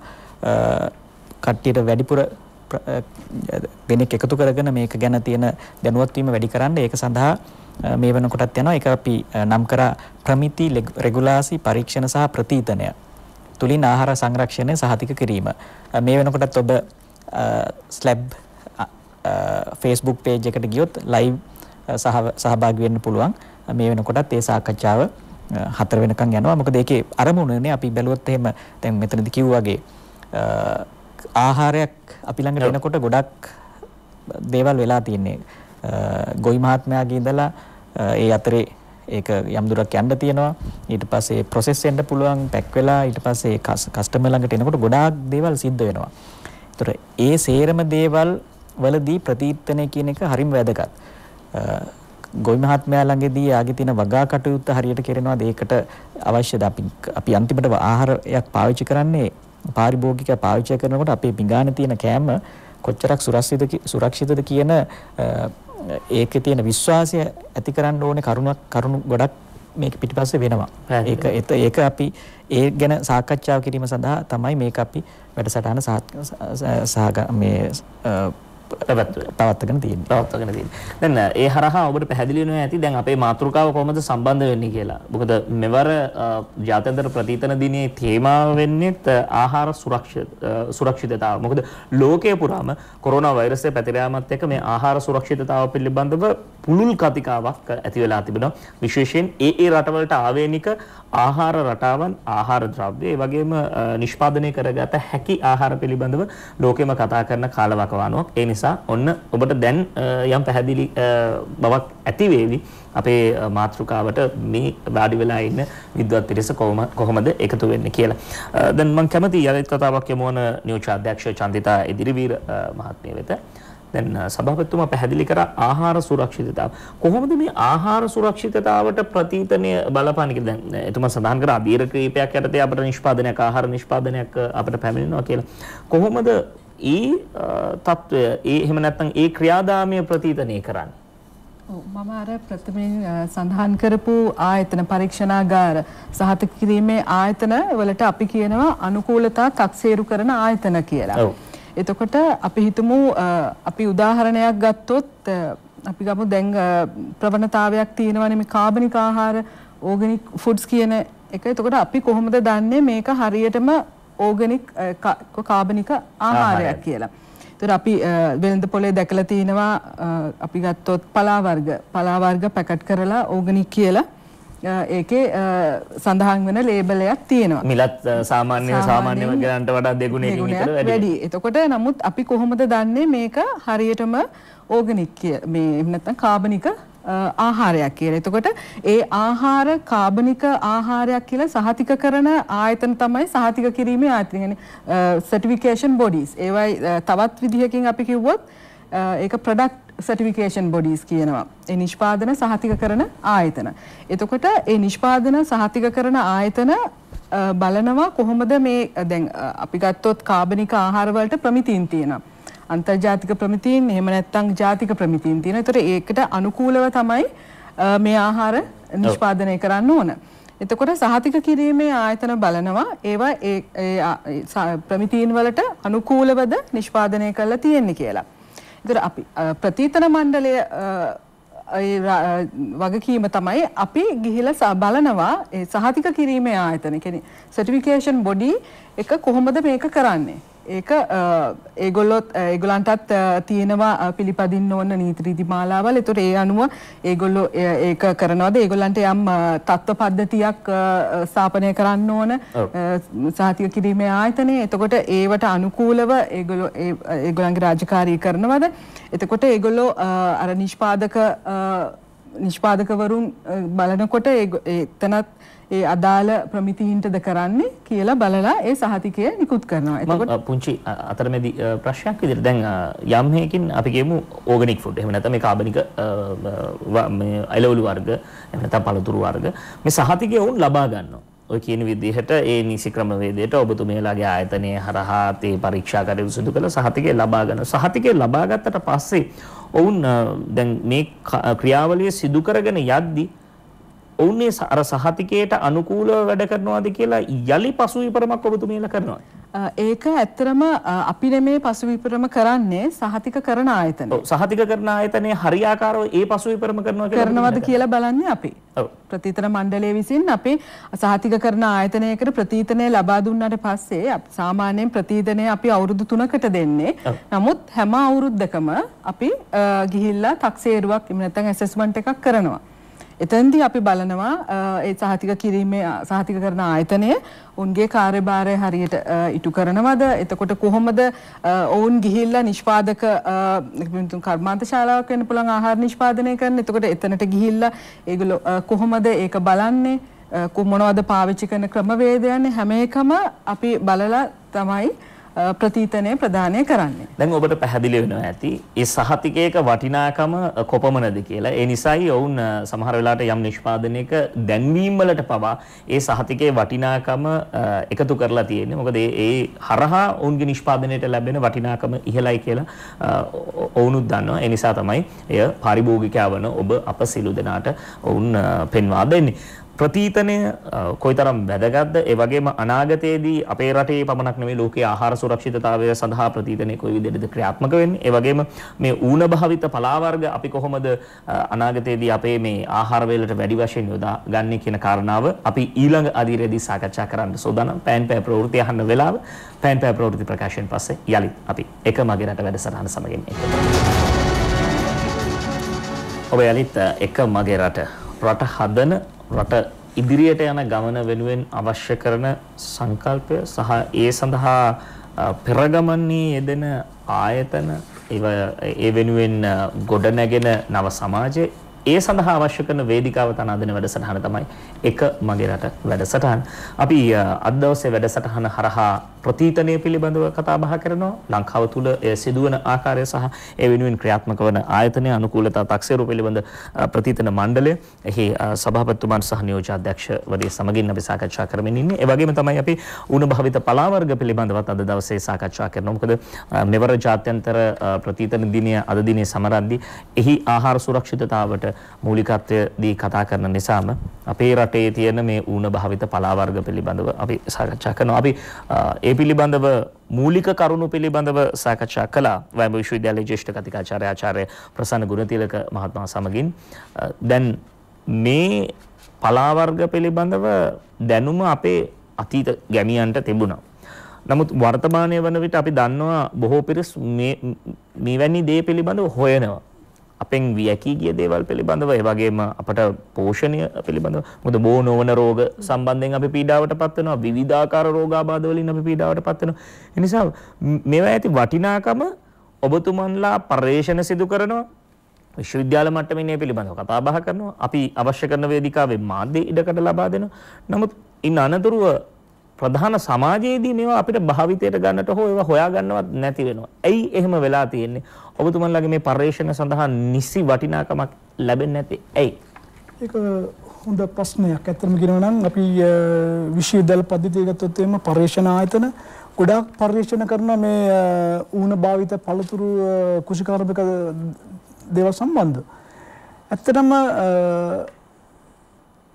කට්ටියට වැඩිපුර දෙනෙක් එකතු කරගෙන මේක ගැන තියෙන දැනුවත් වීම වැඩි කරන්න. ඒක සඳහා මේ වෙනකොටත් යනවා. ඒක අපි නම් කරා ප්‍රමිති රෙගුලාසි පරීක්ෂණ සහ ප්‍රතිතනය තුලින් ආහාර සංරක්ෂණය සහතික කිරීම. මේ වෙනකොටත් ඔබ ස්ලැබ් Facebook page එකට ගියොත් live සහභාගී වෙන්න පුළුවන්. මේ වෙනකොටත් ඒ සාකච්ඡාව 4 වෙනකන් යනවා. මොකද ඒකේ අරමුණනේ අපි බැලුවොත් එහෙම දැන් මෙතනදී කිව්වා වගේ ආහාරයක් අපි ළඟට එනකොට ගොඩක් දේවල් වෙලා තියෙන්නේ. ගොවි මහත්මයාගේ ඉඳලා ඒ අතරේ ඒක යම් දුරක් යන්න තියෙනවා. ඊට පස්සේ ප්‍රොසෙස් වෙන්න පුළුවන් පැක් වෙලා ඊට පස්සේ කස්ටමර් ළඟට එනකොට ගොඩාක් දේවල් සිද්ධ වෙනවා. ඒතර ඒ සේරම දේවල් වලදී ප්‍රතිත්තනය කියන එක හරිම වැදගත්. ගොවි මහත්මයා ළඟදී ආගේ තියෙන වගා කටයුත්ත හරියට කරනවාද ඒකට අවශ්‍යද අපි අන්තිමට ආහාරයක් පාවිච්චි කරන්නේ පාරිභෝගික පාවිච්චි කරනකොට අපේ පිඟානේ තියෙන කෑම කොච්චරක් සුරක්ෂිතද කියන ඒකේ තියෙන විශ්වාසය ඇති කරන්න ඕනේ කරුණු ගොඩක් මේක පිටිපස්සේ වෙනවා. ඒක අපි ඒ ගැන සාකච්ඡා කිරීම සඳහා තමයි මේක අපි වැඩසටහන පවත්වාගෙන තියෙන්නේ. දැන් ඒ හරහා ඔබට පැහැදිලි වෙනවා ඇති දැන් අපේ මාතෘකාව කොහොමද සම්බන්ධ වෙන්නේ කියලා. මොකද මෙවර ජාත්‍යන්තර ප්‍රතිතන දිනයේ තේමාව වෙන්නේ ආහාර සුරක්ෂිතතාව. මොකද ලෝකයේ පුරාම කොරෝනා වෛරසය පැතිර යාමත් එක්ක මේ ආහාර සුරක්ෂිතතාව පිළිබඳව පුළුල් කතිකාවක් ඇති වෙලා තිබෙනවා. විශේෂයෙන් ඒ රටවලට ආවේනික ආහාර රටාවන් ආහාර ද්‍රව්‍ය ඒ වගේම නිෂ්පාදනය කරගත හැකි ආහාර පිළිබඳව ලෝකෙම කතා කරන කාලවකවානුවක්. ඒ නිසා ඔන්න ඔබට දැන් යම් පැහැදිලි බවක් ඇති වේවි අපේ මාතෘකාවට මේ වාඩි වෙලා ඉන්න විද්වත් පිරිස කොහොමද එකතු වෙන්නේ කියලා. දැන් මම කැමති යලිත් කතාවක් යමු වන නියෝජ්‍ය අධ්‍යක්ෂ චන්දිතා එදිරිවීර මහත්මිය වෙත. දැන් සභාපතිතුමා පැහැදිලි කරා ආහාර සුරක්ෂිතතාව. කොහොමද මේ ආහාර සුරක්ෂිතතාවට ප්‍රතිතනය බලපාන්නේ කියලා. දැන් එතුමා සඳහන් කරා දීර්ඝ කීපයක් යටතේ අපිට නිෂ්පාදනයක් ආහාර නිෂ්පාදනයක් අපිට පැමිණෙනවා කියලා. කොහොමද ඒ තත්වය එහෙම නැත්නම් ඒ ක්‍රියාදාමය ප්‍රතිතනය කරන්නේ? මම අර ප්‍රථමයෙන් සඳහන් කරපු ආයතන පරීක්ෂණාගාර සහතික කිරීමේ ආයතන වලට අපි කියනවා අනුකූලතා තක්සේරු කරන ආයතන කියලා. එතකොට අපි හිතමු අපි උදාහරණයක් ගත්තොත් අපි ගමු දැන් ප්‍රවණතාවයක් තියෙනවානේ මේ කාබනික ආහාර ඕගනික් ෆුඩ්ස් කියන එක. එතකොට අපි කොහොමද දන්නේ මේක හරියටම ඕගනික් කාබනික ආහාරයක් කියලා. ඒතර අපි වෙළඳ පොලේ දැකලා තිනවා අපි ගත්තොත් පලා වර්ග පැකට් කරලා ඕගනික් කියලා ඒකේ සඳහන් වෙන ලේබලයක් තියෙනවා. මිලත් සාමාන්‍යව ගණන්ට වඩා දෙගුණයකින් විතර වැඩි. එතකොට නමුත් අපි කොහොමද දන්නේ මේක හරියටම ඕගනික් මේ එහෙම නැත්නම් කාබනික ආහාරයක් කියලා. එතකොට ඒ ආහාර කාබනික ආහාරයක් කියලා සහතික කරන ආයතන තමයි සහතික කිරීමේ ආයතන. يعني සර්ටිෆිකේෂන් බොඩිස්. ඒවයි තවත් විදිහකින් අපි කිව්වොත් ඒක ප්‍රොඩක්ට් සර්ටිෆිකේෂන් බොඩිස් කියනවා. ඒ නිෂ්පාදන සහතික කරන ආයතන. එතකොට ඒ නිෂ්පාදන සහතික කරන ආයතන බලනවා කොහොමද මේ දැන් අපි ගත්තොත් කාබනික ආහාර වලට ප්‍රමිතීන් තියෙනවා. අන්තර්ජාතික ප්‍රමිතීන් එහෙම නැත්නම් ජාතික ප්‍රමිතීන් තියෙනවා. ඒතර ඒකට අනුකූලව තමයි මේ ආහාර නිෂ්පාදනය කරන්න ඕන. එතකොට සහතික කිරීමේ ආයතන බලනවා ඒවා ඒ ප්‍රමිතීන් වලට අනුකූලවද නිෂ්පාදනය කරලා තියෙන්නේ කියලා. ඒතර අපි ප්‍රතිතන මණ්ඩලය වගකීම තමයි අපි ගිහිලා බලනවා ඒ සහතික කිරීමේ ආයතන කියන්නේ සර්ටිෆිකේෂන් බොඩි එක කොහොමද මේක කරන්නේ. ඒක ඒගොල්ලන්ටත් තියෙනවා පිළිපදින්න ඕන නීති රීති මාලාවල්. ඒතකොට ඒ අනුව ඒගොල්ලෝ ඒක කරනවාද ඒගොල්ලන්ට යම් තත්ත්ව පද්ධතියක් ස්ථාපනය කරන්න ඕන සහතික කිරීමේ ආයතනයේ. එතකොට ඒවට අනුකූලව ඒගොල්ලන්ගේ රාජකාරී කරනවද? එතකොට ඒගොල්ලෝ අර නිෂ්පාදකවරුන් බලනකොට එතනත් ඒ අදාළ ප්‍රමිතීන්ටද කරන්නේ කියලා බලලා ඒ සහතිකය නිකුත් කරනවා. එතකොට පුංචි අතරමැදි ප්‍රශ්නයක් විදිහට දැන් යම් හේකින් අපි කියමු ඕගනික් ෆුඩ් එහෙම නැත්නම් මේ කාබනික මේ අලවලු වර්ග එහෙම නැත්නම් පළතුරු වර්ග මේ සහතිකය වුන් ලබා ගන්නවා. ඔය කියන විදිහට ඒ නිසි ක්‍රමවේදයට ඔබතුමියලාගේ ආයතනයේ හරහා තේ පරීක්ෂා කටයුතු සිදු කළ සහතිකය ලබා ගන්නවා. සහතිකය ලබා ගත්තට පස්සේ ඔවුන් දැන් මේ ක්‍රියාවලිය සිදු කරගෙන යද්දී ඔවුන්නේ අර සහතිකයට අනුකූලව වැඩ කරනවාද කියලා යලි පසු විපරමක් ඔබතුමියලා කරනවා. ඒක ඇත්තරම අපි නෙමේ පසු විපරම කරන්නේ සහතික කරන ආයතන. සහතික කරන ආයතනයේ හරියාකාරව ඒ පසු විපරම කරනවද කියලා බලන්නේ අපි. ප්‍රතිතන මණ්ඩලය විසින් අපි සහතික කරන ආයතනයකට ප්‍රතිතනය ලබා දුන්නාට පස්සේ සාමාන්‍යයෙන් ප්‍රතිතනය අපි අවුරුදු 3කට දෙන්නේ. නමුත් හැම අවුරුද්දකම අපි ගිහිල්ලා තක්සේරුවක් එහෙම නැත්නම් ඇසෙස්මන්ට් එකක් කරනවා. එතෙන්දී අපි බලනවා ඒ සහතික කිරීමේ සහතික කරන ආයතනය උන්ගේ කාර්යභාරය හරියට ඉටු කරනවද? එතකොට කොහොමද ඔවුන් ගිහිල්ලා නිෂ්පාදක කර්මාන්ත ශාලාවක් වෙන්න පුළුවන් ආහාර නිෂ්පාදනය කරන. එතකොට එතනට ගිහිල්ලා ඒගොල්ලෝ කොහොමද ඒක බලන්නේ? මොනවද පාවිච්චි කරන ක්‍රමවේදයන් හැම එකම අපි බලලා තමයි ප්‍රතිතනය ප්‍රදානය කරන්නේ. දැන් ඔබට පැහැදිලි වෙනවා ඇති ඒ සහතිකයක වටිනාකම කොපමණද කියලා. ඒ නිසායි ඔවුන් සමහර වෙලාවට යම් නිෂ්පාදනයක දැන්වීම් වලට පවා ඒ සහතිකයේ වටිනාකම එකතු කරලා තියෙන්නේ. මොකද ඒ හරහා ඔවුන්ගේ නිෂ්පාදනයට ලැබෙන වටිනාකම ඉහළයි කියලා ඔවුනුත් දන්නවා. ඒ නිසා තමයි එය පාරිභෝගිකයා වන ඔබ අප සිළු දෙනාට ඔවුන් පෙන්වා දෙන්නේ. ප්‍රතිතනය කොයිතරම් වැදගත්ද? ඒ වගේම අනාගතයේදී අපේ රටේ පමණක් නෙමෙයි ලෝකයේ ආහාර සුරක්ෂිතතාවය සඳහා ප්‍රතිතනය කොයි විදිහටද ක්‍රියාත්මක වෙන්නේ? ඒ වගේම මේ ඌන භාවිත පලා වර්ග අපි කොහොමද අනාගතයේදී අපේ මේ ආහාර වේලට වැඩි වශයෙන් යොදා ගන්නේ කියන කාරණාව අපි ඊළඟ අදියරේදී සාකච්ඡා කරන්න සූදානම්. පෑන් පෑ ප්‍රවෘත්ති අහන්න වෙලාව. පෑන් පෑ ප්‍රවෘත්ති ප්‍රකාශයෙන් පස්සේ යලිත් අපි එක මගේ රට වැඩසටහන සමගින් ඔබ යලිත් එක මගේ රට හදන රට ඉදිරියට යන ගමන වෙනුවෙන් අවශ්‍ය කරන සංකල්පය සහ ඒ සඳහා පෙරගමන්නේ යෙදෙන ආයතන ඒ වෙනුවෙන් ගොඩනැගෙන නව සමාජය ඒ සඳහා අවශ්‍ය කරන වේදිකාව තනාදෙන වැඩසටහන තමයි එක මගේ රට වැඩසටහන. අපි අද දවසේ වැඩසටහන හරහා ප්‍රතිතනය පිළිබඳව කතා බහ කරනවා. ලංකාව තුල සිදුවන ආකාරය සහ ඒ වෙනුවෙන් ක්‍රියාත්මක වන ආයතනයේ අනුකූලතා තක්සේරු පිළිබඳ ප්‍රතිතන මණ්ඩලය එහි සභාපතිතුමන් සහ නියෝජ්‍ය අධ්‍යක්ෂවරිය සමගින් අපි සාකච්ඡා කරමින් ඉන්නේ. ඒ වගේම තමයි අපි ඌන භාවිත පලා වර්ග පිළිබඳවත් අද දවසේ සාකච්ඡා කරනවා. මොකද මෙවර ජාත්‍යන්තර ප්‍රතිතන දිනය අද දිනේ සමරද්දී එහි ආහාර සුරක්ෂිතතාවට මූලිකත්වය දී කතා කරන නිසාම අපේ රටේ තියෙන මේ ඌන භාවිත පලා වර්ග පිළිබඳව අපි සාකච්ඡා කරනවා. අපි ඒ පිළිබඳව මූලික කරුණු පිළිබඳව සාකච්ඡා කළා වෑඹ විශ්වවිද්‍යාලයේ ජ්‍යෙෂ්ඨ කතිකාචාර්ය ආචාර්ය ප්‍රසන්න ගුණතිලක මහත්මයා සමගින්. දැන් මේ පලා වර්ග පිළිබඳව දැනුම අපේ අතීත ගැමියන්ට තිබුණා. නමුත් වර්තමානයේ වන විට අපි දන්නවා බොහෝ පිරිස් මේවැනි දේ පිළිබඳව හොයනවා. අපෙන් වියකී ගිය දේවල් පිළිබඳව ඒ වගේම අපට පෝෂණය පිළිබඳව මොකද බෝ නොවන රෝග සම්බන්ධයෙන් අපි පීඩාවටපත් වෙනවා විවිධාකාර රෝගාබාධ වලින් අපි පීඩාවටපත් වෙනවා ඒ නිසා මේවා ඇති වටිනාකම ඔබතුමන්ලා පරිශ්‍රණ සිදු කරනවා විශ්වවිද්‍යාල මට්ටමේ මේ පිළිබඳව කතා බහ කරනවා අපි අවශ්‍ය කරන වේදිකාවේ මාධ්‍ය ඉඩකඩ ලබා දෙනවා නමුත් ඉන් අනතුරුව ප්‍රධාන සමාජයේදී මේවා අපිට භාවිතයට ගන්නට හෝ ඒවා හොයා ගන්නවත් නැති වෙනවා. ඇයි එහෙම වෙලා තියෙන්නේ? ඔබතුමන්ලාගේ මේ පරිශ්‍රණ සඳහා නිසි වටිනාකමක් ලැබෙන්නේ නැත්තේ ඇයි? ඒක හොඳ ප්‍රශ්නයක්. ඇත්තටම කියනවා නම් අපි විශ්වවිද්‍යාල පද්ධතිය ගත්තොත් එimhe පරිශ්‍රණ ආයතන ගොඩාක් පරිශ්‍රණ කරන මේ ඌන භාවිත පළතුරු කුෂිකාර්මික දේවල් සම්බන්ධ. ඇත්තටම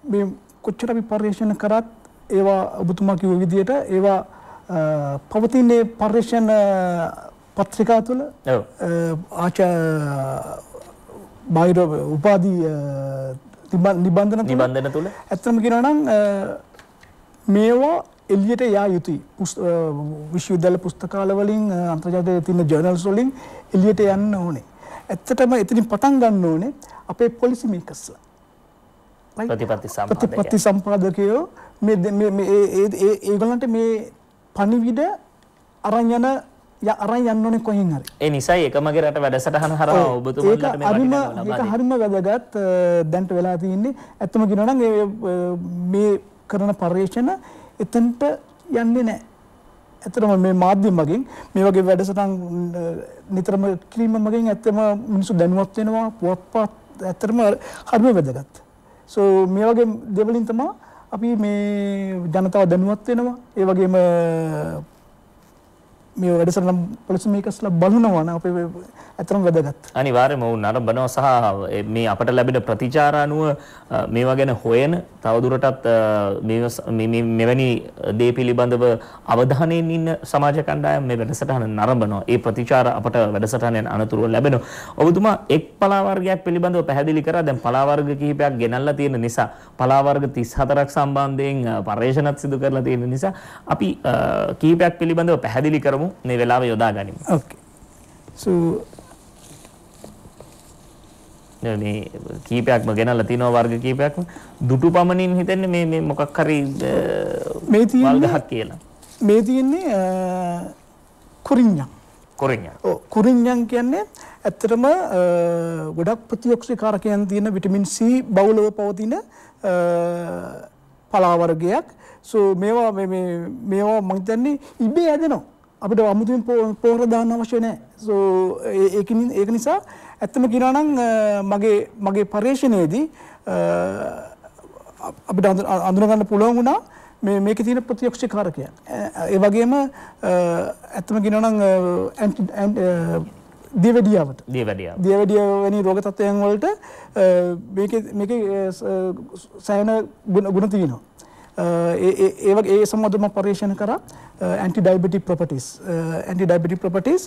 මේ කොච්චර අපි පර්යේෂණ කරත් ඒවා ඔබතුමා කිව්ව විදිහට ඒවා පවතින්නේ පර්යේෂණ පත්‍රිකා තුළ බාහිර උපාධි නිබන්ධන තුළ ඇත්තම කියනවා නම් මේවා එළියට යා යුතුයි. විශ්වවිද්‍යාල පුස්තකාල වලින් අන්තර්ජාලයේ තියෙන ජර්නල්ස් වලින් එළියට යන්න ඕනේ. ඇත්තටම එතනින් පටන් ගන්න ඕනේ අපේ පොලිසි මේකර්ස්ලා. ප්‍රතිපත්ති සම්පාදකයෝ ඒගොල්ලන්ට මේ පණිවිඩ අරන් යන්න ඕනේ කොහෙන් හරි. ඒ නිසායි එකමගේ රට වැඩසටහන හරහා ඔබතුමන්ලට මේ ඒක හරිම වැදගත් දැන්ට වෙලා තියෙන්නේ. ඇත්තම කියනවා නම් මේ කරන පර්යේෂණ එතනට යන්නේ නැහැ. ඇත්තටම මේ මාධ්‍යම මගින් මේ වගේ වැඩසටහන් නිතරම කිරීම මගින් ඇත්තම මිනිස්සු දැනුවත් වෙනවා. පුවත්පත් ඇත්තටම හරිම වැදගත්. මේ වගේ දේවලින් තමයි අපි මේ ජනතාව දැනුවත් වෙනවා. ඒ වගේම මේ වැඩසටහන පොලිසි මේකර්ස්ලා බලනවා නම් අපේ ඇත්තටම වැදගත්. අනිවාර්යයෙන්ම වුණ නරඹනවා සහ මේ අපට ලැබෙන ප්‍රතිචාර අනුව මේවා ගැන හොයන තවදුරටත් මෙවැනි දේ පිළිබඳව අවධානයෙන් ඉන්න සමාජ කණ්ඩායම් මේ වැඩසටහන නරඹනවා. ඒ ප්‍රතිචාර අපට වැඩසටහනෙන් අනතුරුව ලැබෙනවා. ඔබතුමා එක් පලා වර්ගයක් පිළිබඳව පැහැදිලි කරා. දැන් පලා වර්ග කිහිපයක් ගෙනල්ලා තියෙන නිසා පලා වර්ග 34ක් සම්බන්ධයෙන් පර්යේෂණත් සිදු කරලා තියෙන නිසා අපි කිහිපයක් පිළිබඳව පැහැදිලි කරමු. මේ වෙලාව යොදා ගනිමු. Okay. So මේ කීපයක්ම ගෙනල්ලා තිනවා වර්ග කීපයක්ම දුටු පමණින් හිතන්නේ මේ මොකක් හරි මේ තියෙන්නේ වල්ගහක් කියලා. මේ තියෙන්නේ කුරින්ජන්. ඔව් කුරින්ජන් කියන්නේ ඇත්තටම ගොඩක් ප්‍රතිඔක්සිකාරකයන් තියෙන විටමින් C බහුලව පවතින පලා වර්ගයක්. So මේවා මම හිතන්නේ ඉබේ හැදෙනවා. අපිට අමුතුවෙන් පොහොර දාන්න අවශ්‍ය නැහැ. So ඒක නිසා ඇත්තම කියනවා නම් මගේ පර්යේෂණයේදී අපිට අඳුන ගන්න පුළුවන් වුණා මේකේ තියෙන ප්‍රතිඔක්සිකාරකයන්. ඒ වගේම ඇත්තම කියනවා නම් දියවැඩියාව වැනි රෝග තත්ත්වයන් වලට මේකේ සෑහෙන ගුණ තියෙනවා. ඒ සම්බන්ධව පර්යේෂණ කරා ඇන්ටි ඩයබටික් ප්‍රොපර්ටිස්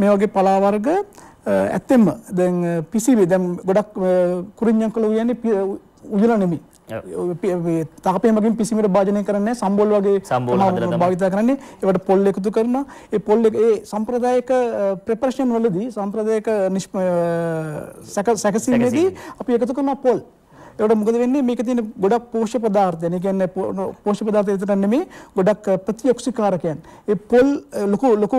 මේ වගේ පලා වර්ග ඇත්තෙන්ම දැන් පිසිවි දැන් ගොඩක් කුරින්ජන් කළ කියන්නේ උයලා නෙමෙයි. තාපය මගින් පිසිමිට භාජනය කරන්නේ සම්බෝල් වගේ භාවිත කරන්නේ. ඒවට පොල් එකතු කරනවා. ඒ පොල් එක ඒ සම්ප්‍රදායික ප්‍රෙපරේෂන් වලදී සම්ප්‍රදායික සැකසීමේදී අපි එකතු කරනවා පොල්. ඒකට මොකද වෙන්නේ මේකේ තියෙන ගොඩක් පෝෂ්‍ය පදාර්ථ. ඒ කියන්නේ පෝෂ්‍ය පදාර්ථ විතර නෙමෙයි ගොඩක් ප්‍රතිඔක්සිකාරකයන්. ඒ පොල් ලොකු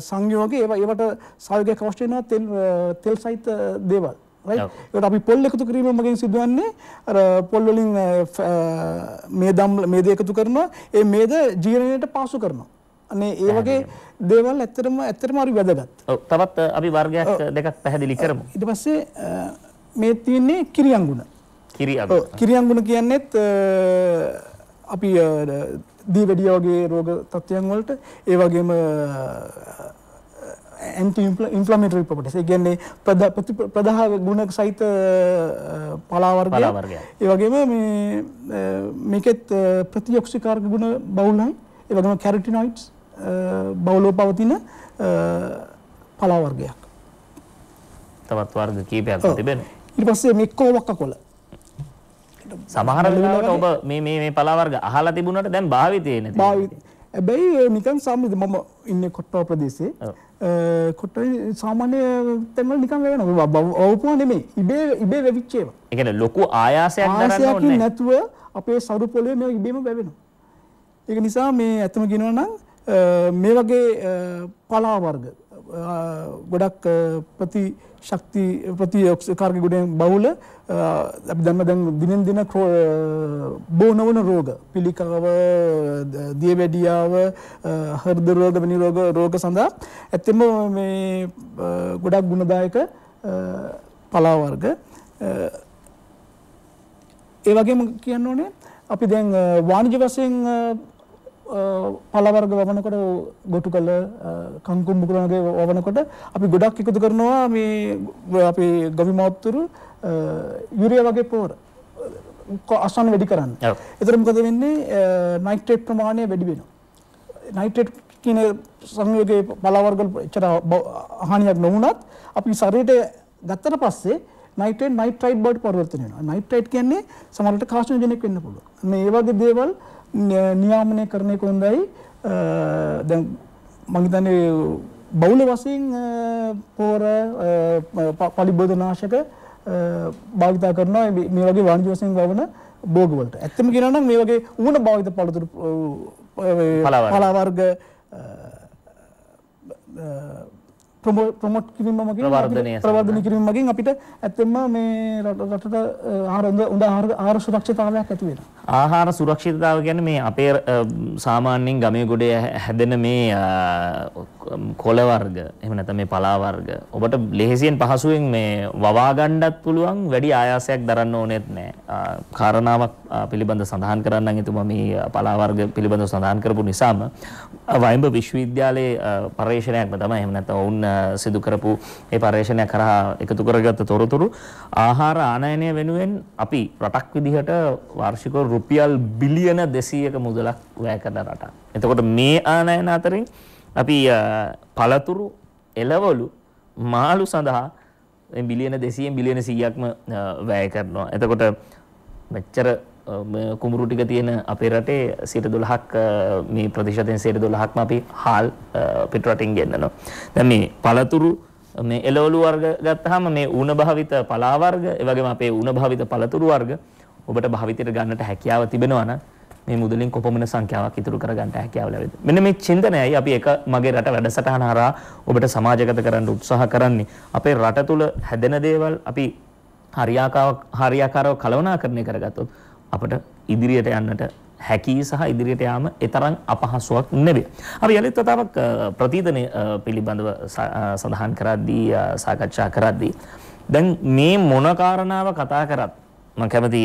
සංයෝගය ඒවට සායුගයක් අවශ්‍ය වෙනවා තෙල් සහිත දේවල්. right? ඒකට අපි පොල් එකතු කිරීම මගින් සිදුවන්නේ අර පොල් වලින් මේද එකතු කරනවා. ඒ මේද ජීර්ණයට පාසු කරනවා. අනේ ඒ වගේ දේවල් ඇත්තටම හරි වැදගත්. ඔව් තවත් අපි වර්ගයක් දෙකක් පැහැදිලි කරමු. ඊට පස්සේ මේ තියෙන්නේ කිරියංගුණ. කිරියංගුණ කියන්නේත් අපි දීවැඩිය වගේ රෝග තත්ත්වයන් වලට ඒ වගේම ඇන්ටි ඉන්ෆ්ලමේටරි ප්‍රොපර්ටිස්. ඒ කියන්නේ ප්‍රදාහ ගුණ සහිත පලා වර්ගය. ඒ වගේම මේකෙත් ප්‍රතිඔක්සිකාරක ගුණ බහුලයි. ඒ වගේම කැරොටිනොයිඩ්ස් බහුලව පවතින පලා වර්ගයක්. තවත් වර්ග කීපයක් තිබෙනවා. ඊට පස්සේ මේ කෝවක්ක කොළ. සමහර වෙලාවට ඔබ මේ පලා වර්ග අහලා තිබුණාට දැන් භාවිතේ නැති. හැබැයි නිකන් සාමාන්‍ය මම ඉන්නේ කොට්ටාව ප්‍රදේශයේ. කොට්ටාවේ සාමාන්‍ය තැන්වල නිකන් වෙනවා. වවුපුවා නෙමෙයි. ඉබේ වෙවිච්ච ඒවා. ඒ කියන්නේ ලොකු ආයාසයක් දරන්න ඕනේ නැහැ. නැතුව අපේ සරු පොළවේ මේ ඉබේම වැවෙනවා. ඒක නිසා මේ ඇත්තම කියනවා නම් මේ වගේ පලා වර්ග ගොඩක් ප්‍රතිඔක්සිකාරක ගුණයෙන් බහුල අපි දැන් දිනෙන් දින බෝනවන රෝග පිළිකාව දියවැඩියාව හෘද රෝග වැනි රෝග සඳහා ඇත්තම මේ ගොඩක් ගුණදායක පලා වර්ග. ඒ වගේම කියන්න ඕනේ අපි දැන් වාණිජ වශයෙන් පළ වර්ග වවනකොට ගොටු කළ කංකුම් බුකුලන් වගේ වවනකොට අපි ගොඩක් එකතු කරනවා මේ අපේ ගොවි මවතුරු යුරියා වගේ පොර අසන්න වැඩි කරන්න. ඒතර මොකද වෙන්නේ නයිට්‍රේට් ප්‍රමාණය වැඩි වෙනවා. නයිට්‍රේට් කියන සංයෝගයේ පළ වර්ග එච්චර හානියක් නොවුනත් අපි ශරීරයට ගත්තට පස්සේ නයිට්‍රේට් නයිට්‍රයිට් බවට පරිවර්තනය වෙනවා. නයිට්‍රයිට් කියන්නේ සමහරවිට කාසිනෝජෙනික් වෙන්න පුළුවන්. මේ වගේ දේවල් නියාමනය කරන එක හොඳයි. දැන් මම හිතන්නේ බහුල වශයෙන් පොර පලිබෝධනාශක භාවිත කරනවා මේ වගේ වාණිජ වශයෙන් වවන භෝග වලට. ඇත්තම කියනවා නම් මේ වගේ ඌණ භාවිත පළතුරු පළ වර්ග ප්‍රොමෝට් කිරීම මගින් ප්‍රවර්ධනය කිරීම මගින් අපිට ඇත්තම මේ රටට හොඳ ආහාර සුරක්ෂිතතාවයක් ඇති වෙනවා. ආහාර සුරක්ෂිතතාව කියන්නේ මේ අපේ සාමාන්‍යයෙන් ගමේ ගොඩේ හැදෙන මේ කොළ වර්ග එහෙම නැත්නම් මේ පලා වර්ග ඔබට ලෙහෙසියෙන් පහසුවෙන් මේ වවා ගන්නත් පුළුවන් වැඩි ආයාසයක් දරන්න ඕනෙත් නැහැ. කාරණාවක් පිළිබඳ සඳහන් කරන්නම් එතුමා මේ පලා වර්ග පිළිබඳව සඳහන් කරපු නිසාම වයිඹ විශ්වවිද්‍යාලයේ පර්යේෂණයක්ම තමයි එහෙම නැත්නම් ඔවුන් සිදු කරපු ඒ පර්යේෂණය කරා එකතු කරගත්ත තොරතුරු ආහාර ආනයනය වෙනුවෙන් අපි රටක් විදිහට වාර්ෂිකව රුපියල් බිලියන 200ක මුදලක් වැය කරන රටක්. එතකොට මේ ආනයන අතරින් අපි පළතුරු එළවලු මාළු සඳහා බිලියන 200න් බිලියන 100ක්ම වැය කරනවා. එතකොට මෙච්චර කුඹුරු ටික තියෙන අපේ රටේ 12%ක් මේ ප්‍රතිශතයෙන් 12%ක්ම අපි හාල් පිටරටින් ගෙන්නනවා. දැන් මේ පළතුරු මේ එළවලු වර්ග ගත්තාම මේ ඌණ භාවිත පලා වර්ග ඒ වගේම අපේ ඌණ භාවිත පළතුරු වර්ග ඔබට භාවිතයට ගන්නට හැකියාව තිබෙනවා නම් මේ මුදලින් කොපමණ සංඛ්‍යාවක් ඉතුරු කර ගන්නට හැකියාව ලැබෙද. මෙන්න මේ චින්තනයයි අපි එක මගේ රට වැඩසටහන හරහා ඔබට සමාජගත කරන්න උත්සාහ කරන්නේ. අපේ රට තුල හැදෙන දේවල් අපි හරියාකාරව කළමනාකරණය කරගත්තොත් අපට ඉදිරියට යන්නට හැකි සහ ඉදිරියට යාම ඒ තරම් අපහසුයක් නෙවෙයි. අපි යලිත් වතාවක් ප්‍රතිදනේ පිළිබඳව සඳහන් කරද්දී සාකච්ඡා කරද්දී දැන් මේ මොන කාරණාව කතා කරත් මම කැමති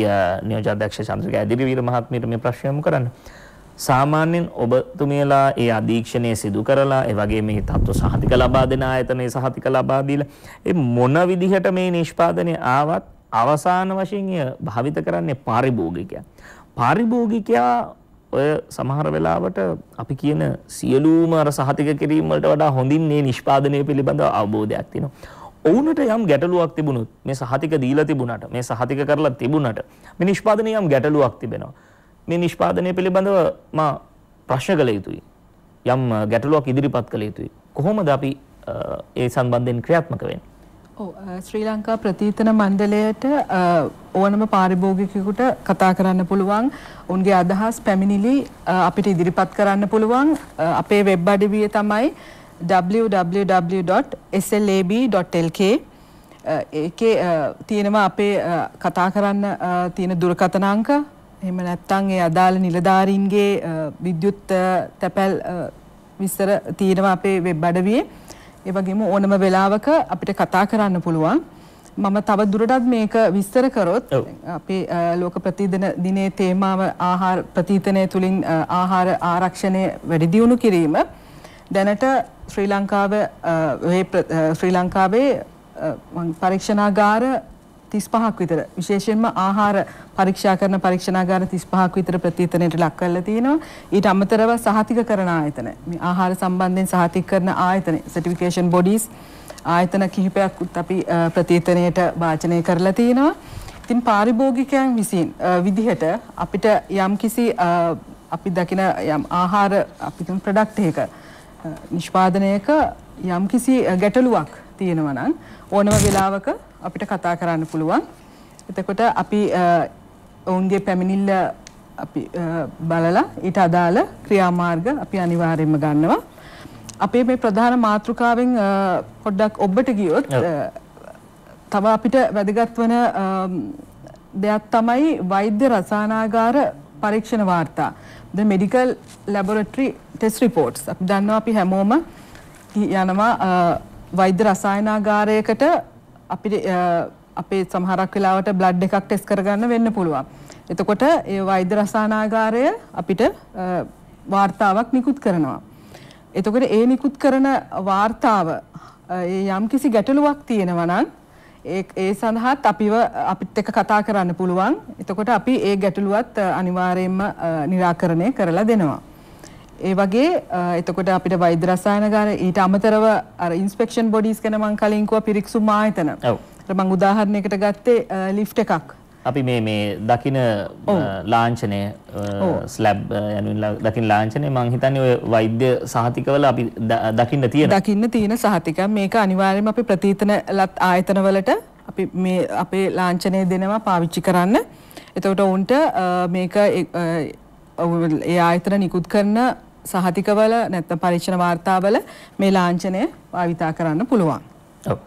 නියෝජ්‍ය අධ්‍යක්ෂ චන්ද්‍රිකා ඇදිරිවීර මහත්මියට මේ ප්‍රශ්නය යොමු කරන්න. සාමාන්‍යයෙන් ඔබතුමියලා ඒ අධීක්ෂණය සිදු කරලා ඒ වගේ මේ තත්ත්ව සහතික ලබා දෙන ආයතනයේ සහතික ලබා දීලා ඒ මොන විදිහට මේ නිෂ්පාදනය ආවත් අවසාන වශයෙන් භාවිත කරන්නේ පාරිභෝගිකයා. පාරිභෝගිකයා ඔය සමහර වෙලාවට අපි කියන සියලුම අර සහතික කිරීම වලට වඩා හොඳින් මේ නිෂ්පාදනය පිළිබඳව අවබෝධයක් තියෙනවා. ඔවුන්ට යම් ගැටලුවක් තිබුණොත් මේ සහතික දීලා තිබුණාට මේ සහතික කරලා තිබුණාට මේ නිෂ්පාදනයේ යම් ගැටලුවක් තිබෙනවා. මේ නිෂ්පාදනය පිළිබඳව මා ප්‍රශ්න කළ යුතුයි. යම් ගැටලුවක් ඉදිරිපත් කළ යුතුයි. කොහොමද අපි ඒ සම්බන්ධයෙන් ක්‍රියාත්මක වෙන්නේ? ශ්‍රී ලංකා ප්‍රතිතන මණ්ඩලයට ඕනම පාරිභෝගිකයෙකුට කතා කරන්න පුළුවන්. උන්ගේ අදහස් පැමිණිලි අපිට ඉදිරිපත් කරන්න පුළුවන්. අපේ වෙබ් අඩවිය තමයි www.slab.lk. ඒකේ තියෙනවා අපේ කතා කරන්න තියෙන දුරකථන අංක. එහෙම නැත්නම් ඒ අදාළ නිලධාරීන්ගේ විද්‍යුත් තැපැල් විස්තර තියෙනවා අපේ වෙබ් අඩවියේ. ඒ වගේම ඕනම වෙලාවක අපිට කතා කරන්න පුළුවන්. මම තව දුරටත් මේක විස්තර කරොත් අපේ ලෝක ප්‍රතිදින දිනේ තේමාව ආහාර ප්‍රතිතනය තුලින් ආහාර ආරක්ෂණය වැඩි දියුණු කිරීම. දැනට ශ්‍රී ලංකාවේ පරීක්ෂණාගාර 35ක් විතර විශේෂයෙන්ම ආහාර පරීක්ෂා කරන පරීක්ෂණාගාර 35ක් විතර ප්‍රතිතනයට ලක් කරලා තියෙනවා. ඊට අමතරව සහතික කරන ආයතන මේ ආහාර සම්බන්ධයෙන් සහතික කරන ආයතන සර්ටිෆිකේෂන් බොඩීස් ආයතන කිහිපයක් අපි ප්‍රතිතනයට වාචනය කරලා තියෙනවා. ඉතින් පාරිභෝගිකයන් විසින් විදිහට අපිට යම්කිසි අපි දකින යම් ආහාර අපි තුන් ප්‍රොඩක්ට් එකක නිෂ්පාදනයක යම්කිසි ගැටලුවක් තියෙනවා නම් ඕනම වෙලාවක අපිට කතා කරන්න පුළුවන්. එතකොට අපි ඔවුන්ගේ පැමිණිල්ල අපි බලලා ඊට අදාළ ක්‍රියාමාර්ග අපි අනිවාර්යයෙන්ම ගන්නවා. අපේ මේ ප්‍රධාන මාතෘකාවෙන් පොඩ්ඩක් ඔබට ගියොත් තව අපිට වැදගත් වන දෙයක් තමයි වෛද්‍ය රසායනාගාර පරීක්ෂණ වාර්තා. The medical laboratory test reports. අපි දන්නවා අපි හැමෝම යනවා වෛද්‍ය රසායනාගාරයකට අපිට අපේ සමහරක් වෙලාවට බ්ලඩ් එකක් ටෙස්ට් කරගන්න වෙන්න පුළුවන්. එතකොට ඒ වෛද්‍ය රසායනාගාරය අපිට වාර්තාවක් නිකුත් කරනවා. එතකොට ඒ නිකුත් කරන වාර්තාව යම්කිසි ගැටලුවක් තියෙනවා නම් ඒ සඳහාත් අපිත් එක්ක කතා කරන්න පුළුවන්. එතකොට අපි ඒ ගැටලුවත් අනිවාර්යයෙන්ම निराකරණය කරලා දෙනවා. ඒ වගේ එතකොට අපිට වෛද්‍ය රසායනගාර ඊට අමතරව අර ඉන්ස්පෙක්ෂන් බොඩීස් ගැන මම කලින් කිව්වා පිරික්සුම් ආයතන. ඔව්. මම උදාහරණයකට ගත්තේ ලිෆ්ට් එකක්. අපි මේ දකින ලාංඡනය ස්ලැබ් යනුවෙන් දකින ලාංඡනය මම හිතන්නේ ඔය වෛද්‍ය සහතිකවල අපි දකින්න තියෙන සහතික මේක අනිවාර්යයෙන්ම අපි ප්‍රතිතනලත් ආයතනවලට අපි මේ අපේ ලාංඡනය දෙනවා පාවිච්චි කරන්න. එතකොට උන්ට මේක ඒ ආයතන නිකුත් කරන සහතිකවල නැත්නම් පරීක්ෂණ වාර්තාවල මේ ලාංඡනය භාවිතා කරන්න පුළුවන්. ඔව්.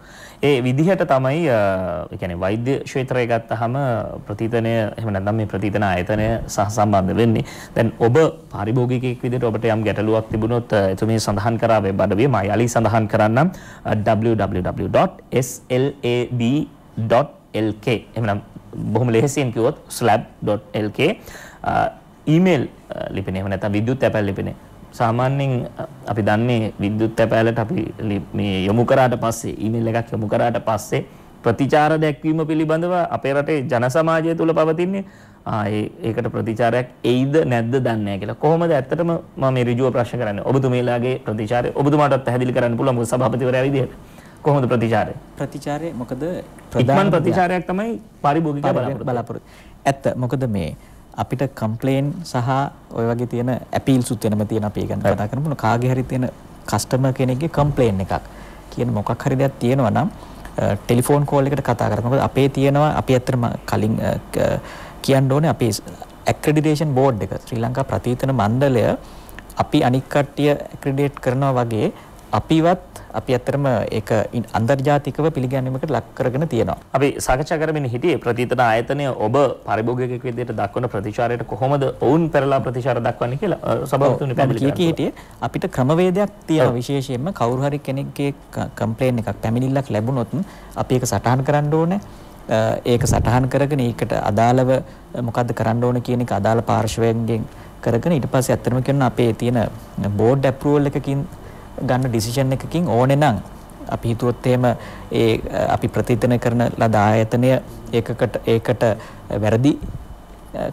ඒ විදිහට තමයි ඒ කියන්නේ වෛද්‍ය ක්ෂේත්‍රය ගත්තාම ප්‍රතිතනය එහෙම නැත්නම් මේ ප්‍රතිතන ආයතනය සහ සම්බන්ධ වෙන්නේ. දැන් ඔබ පාරිභෝගිකයෙක් විදිහට ඔබට යම් ගැටලුවක් තිබුණොත් එතුමිය සඳහන් කරා වෙබ් අඩවිය මම යලි සඳහන් කරන්නම් www.slab.lk එහෙනම් බොහොම ලෙහෙසියෙන් කිව්වොත් slab.lk ඊමේල් ලිපිනේ එහෙම නැත්නම් විද්‍යුත් තැපැල් ලිපිනේ සාමාන්‍යයෙන් අපි දන්නේ විද්‍යුත් තැපැලට අපි මේ යොමු කරාට පස්සේ ඊමේල් එකක් යොමු කරාට පස්සේ ප්‍රතිචාර දැක්වීම පිළිබඳව අපේ රටේ ජන සමාජය තුළ පවතින්නේ ඒකට ප්‍රතිචාරයක් එයිද නැද්ද දන්නේ නැහැ කියලා. කොහොමද ඇත්තටම මම මේ ඍජුව ප්‍රශ්න කරන්නේ. ඔබතුමීලාගේ ප්‍රතිචාරය ඔබතුමාටත් පැහැදිලි කරන්න පුළුවන් මොකද සභාපතිවරයා විදිහට. කොහොමද ප්‍රතිචාරය? ප්‍රතිචාරය මොකද ඉක්මන් ප්‍රතිචාරයක් තමයි පාරිභෝගිකයා බලාපොරොත්තු. ඇත්ත මොකද මේ අපිට කම්ප්ලේන් සහ ඔය වගේ තියෙන ඇපීල්ස් උත් වෙනම තියෙන අපි ගැන කතා කරමු කාගේ හරි තියෙන කස්ටමර් කෙනෙක්ගේ කම්ප්ලේන් එකක් කියන මොකක් හරි දෙයක් තියෙනවා නම් ටෙලිෆෝන් කෝල් එකකට කතා කරනවා. මොකද අපේ තියෙනවා අපි ඇත්තටම කලින් කියන්න ඕනේ අපේ ඇක්‍රෙඩිටේෂන් බෝඩ් එක ශ්‍රී ලංකා ප්‍රතිතන මණ්ඩලය අපි අනික් කට්ටිය ඇක්‍රෙඩිටේට් කරනවා වගේ අපිවත් අපි ඇත්තටම ඒක අන්තර්ජාතිකව පිළිගැනීමකට ලක් කරගෙන තියෙනවා. අපි සාකච්ඡා කරමින් හිටියේ ප්‍රතිතන ආයතනය ඔබ පරිභෝගිකයෙක් විදිහට දක්වන ප්‍රතිචාරයට කොහොමද ඔවුන් පෙරලා ප්‍රතිචාර දක්වන්නේ කියලා සභාපතිතුමනි පැහැදිලි කරනවා. අපිට ක්‍රමවේදයක් තියෙනවා විශේෂයෙන්ම කවුරු හරි කෙනෙක්ගේ කම්ප්ලේන් එකක් පැමිණිල්ලක් ලැබුණොත් අපි ඒක සටහන් කරන්න ඕනේ. ඒක සටහන් කරගෙන ඒකට අදාළව මොකද්ද කරන්න ඕනේ කියන එක අදාළ පාර්ශවයෙන් කරගෙන ඊට පස්සේ ඇත්තටම කියනවා අපේ තියෙන බෝඩ් ඇප්‍රූවල් එකකින් ගන්න ඩිසිෂන් එකකින් ඕනේ නම් අපි හිතුවොත් එහෙම අපි ප්‍රතිතන කරන ලද ආයතනය ඒකට වැරදි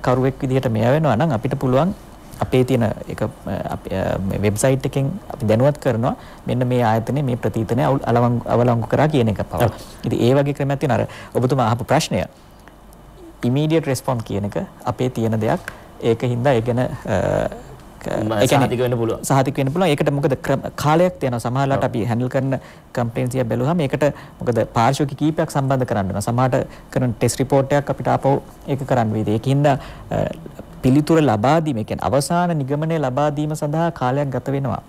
කරුවෙක් විදිහට මෙය වෙනවා නම් අපිට පුළුවන් අපේ තියෙන ඒක වෙබ්සයිට් එකෙන් අපි දැනුවත් කරනවා මෙන්න මේ ආයතනයේ මේ ප්‍රතිතනය අවලංගු කරා කියන එක පවා. ඉතින් ඒ වගේ ක්‍රමයක් තියෙනවා. අර ඔබතුමා අහපු ප්‍රශ්නය immediate response කියන එක අපේ තියෙන දෙයක්. ඒකින්ද ඒ ගැන සහතික වෙන්න පුළුවන්. සහතික වෙන්න පුළුවන්. ඒකට මොකද කාලයක් තියෙනවා. සමහරවිට අපි හැන්ඩල් කරන කම්ප්ලේන්ට්ස් එක බැලුවාම ඒකට මොකද පාර්ශ්වික කීපයක් සම්බන්ධ කරන්න වෙනවා. සමහරට කරන ටෙස්ට් රිපෝට් එකක් අපිට ආපහු ඒක කරන්න වෙයි. ඒකින්ද පිළිතුර ලබා දීම, ඒ කියන්නේ අවසාන නිගමනය ලබා දීම සඳහා කාලයක් ගත වෙනවා.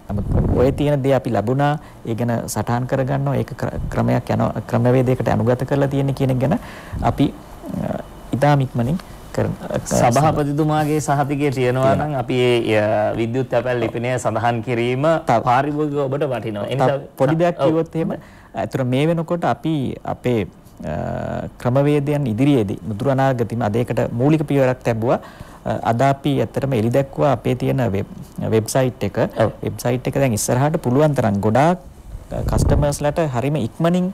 නමුත් ඔය තියෙන දේ අපි ලැබුණා, ඒ ගැන සටහන් කරගන්නවා, ඒක ක්‍රමයක් යන ක්‍රමවේදයකට අනුගත කරලා තියෙන කියන එක ගැන අපි ඉතාම ඉක්මනින් සභාපතිතුමාගේ සහතිකය තියෙනවා නම් අපි ඒ විද්‍යුත් තැපැල් ලිපිනය සඳහන් කිරීම පාරිභෝගිකව ඔබට වටිනවා. ඒ නිසා පොඩි දෙයක් කිව්වොත් එහෙම අතන මේ වෙනකොට අපි අපේ ක්‍රමවේදයන් ඉදිරියේදී මුදුර අනාගතෙම අදයකට මූලික පියවරක් ලැබුවා. අද අපි ඇත්තටම එලි දැක්වුවා අපේ තියෙන වෙබ්සයිට් එක. වෙබ්සයිට් එක දැන් ඉස්සරහට පුළුවන් තරම් ගොඩාක් කස්ටමර්ස්ලාට හරිම ඉක්මනින්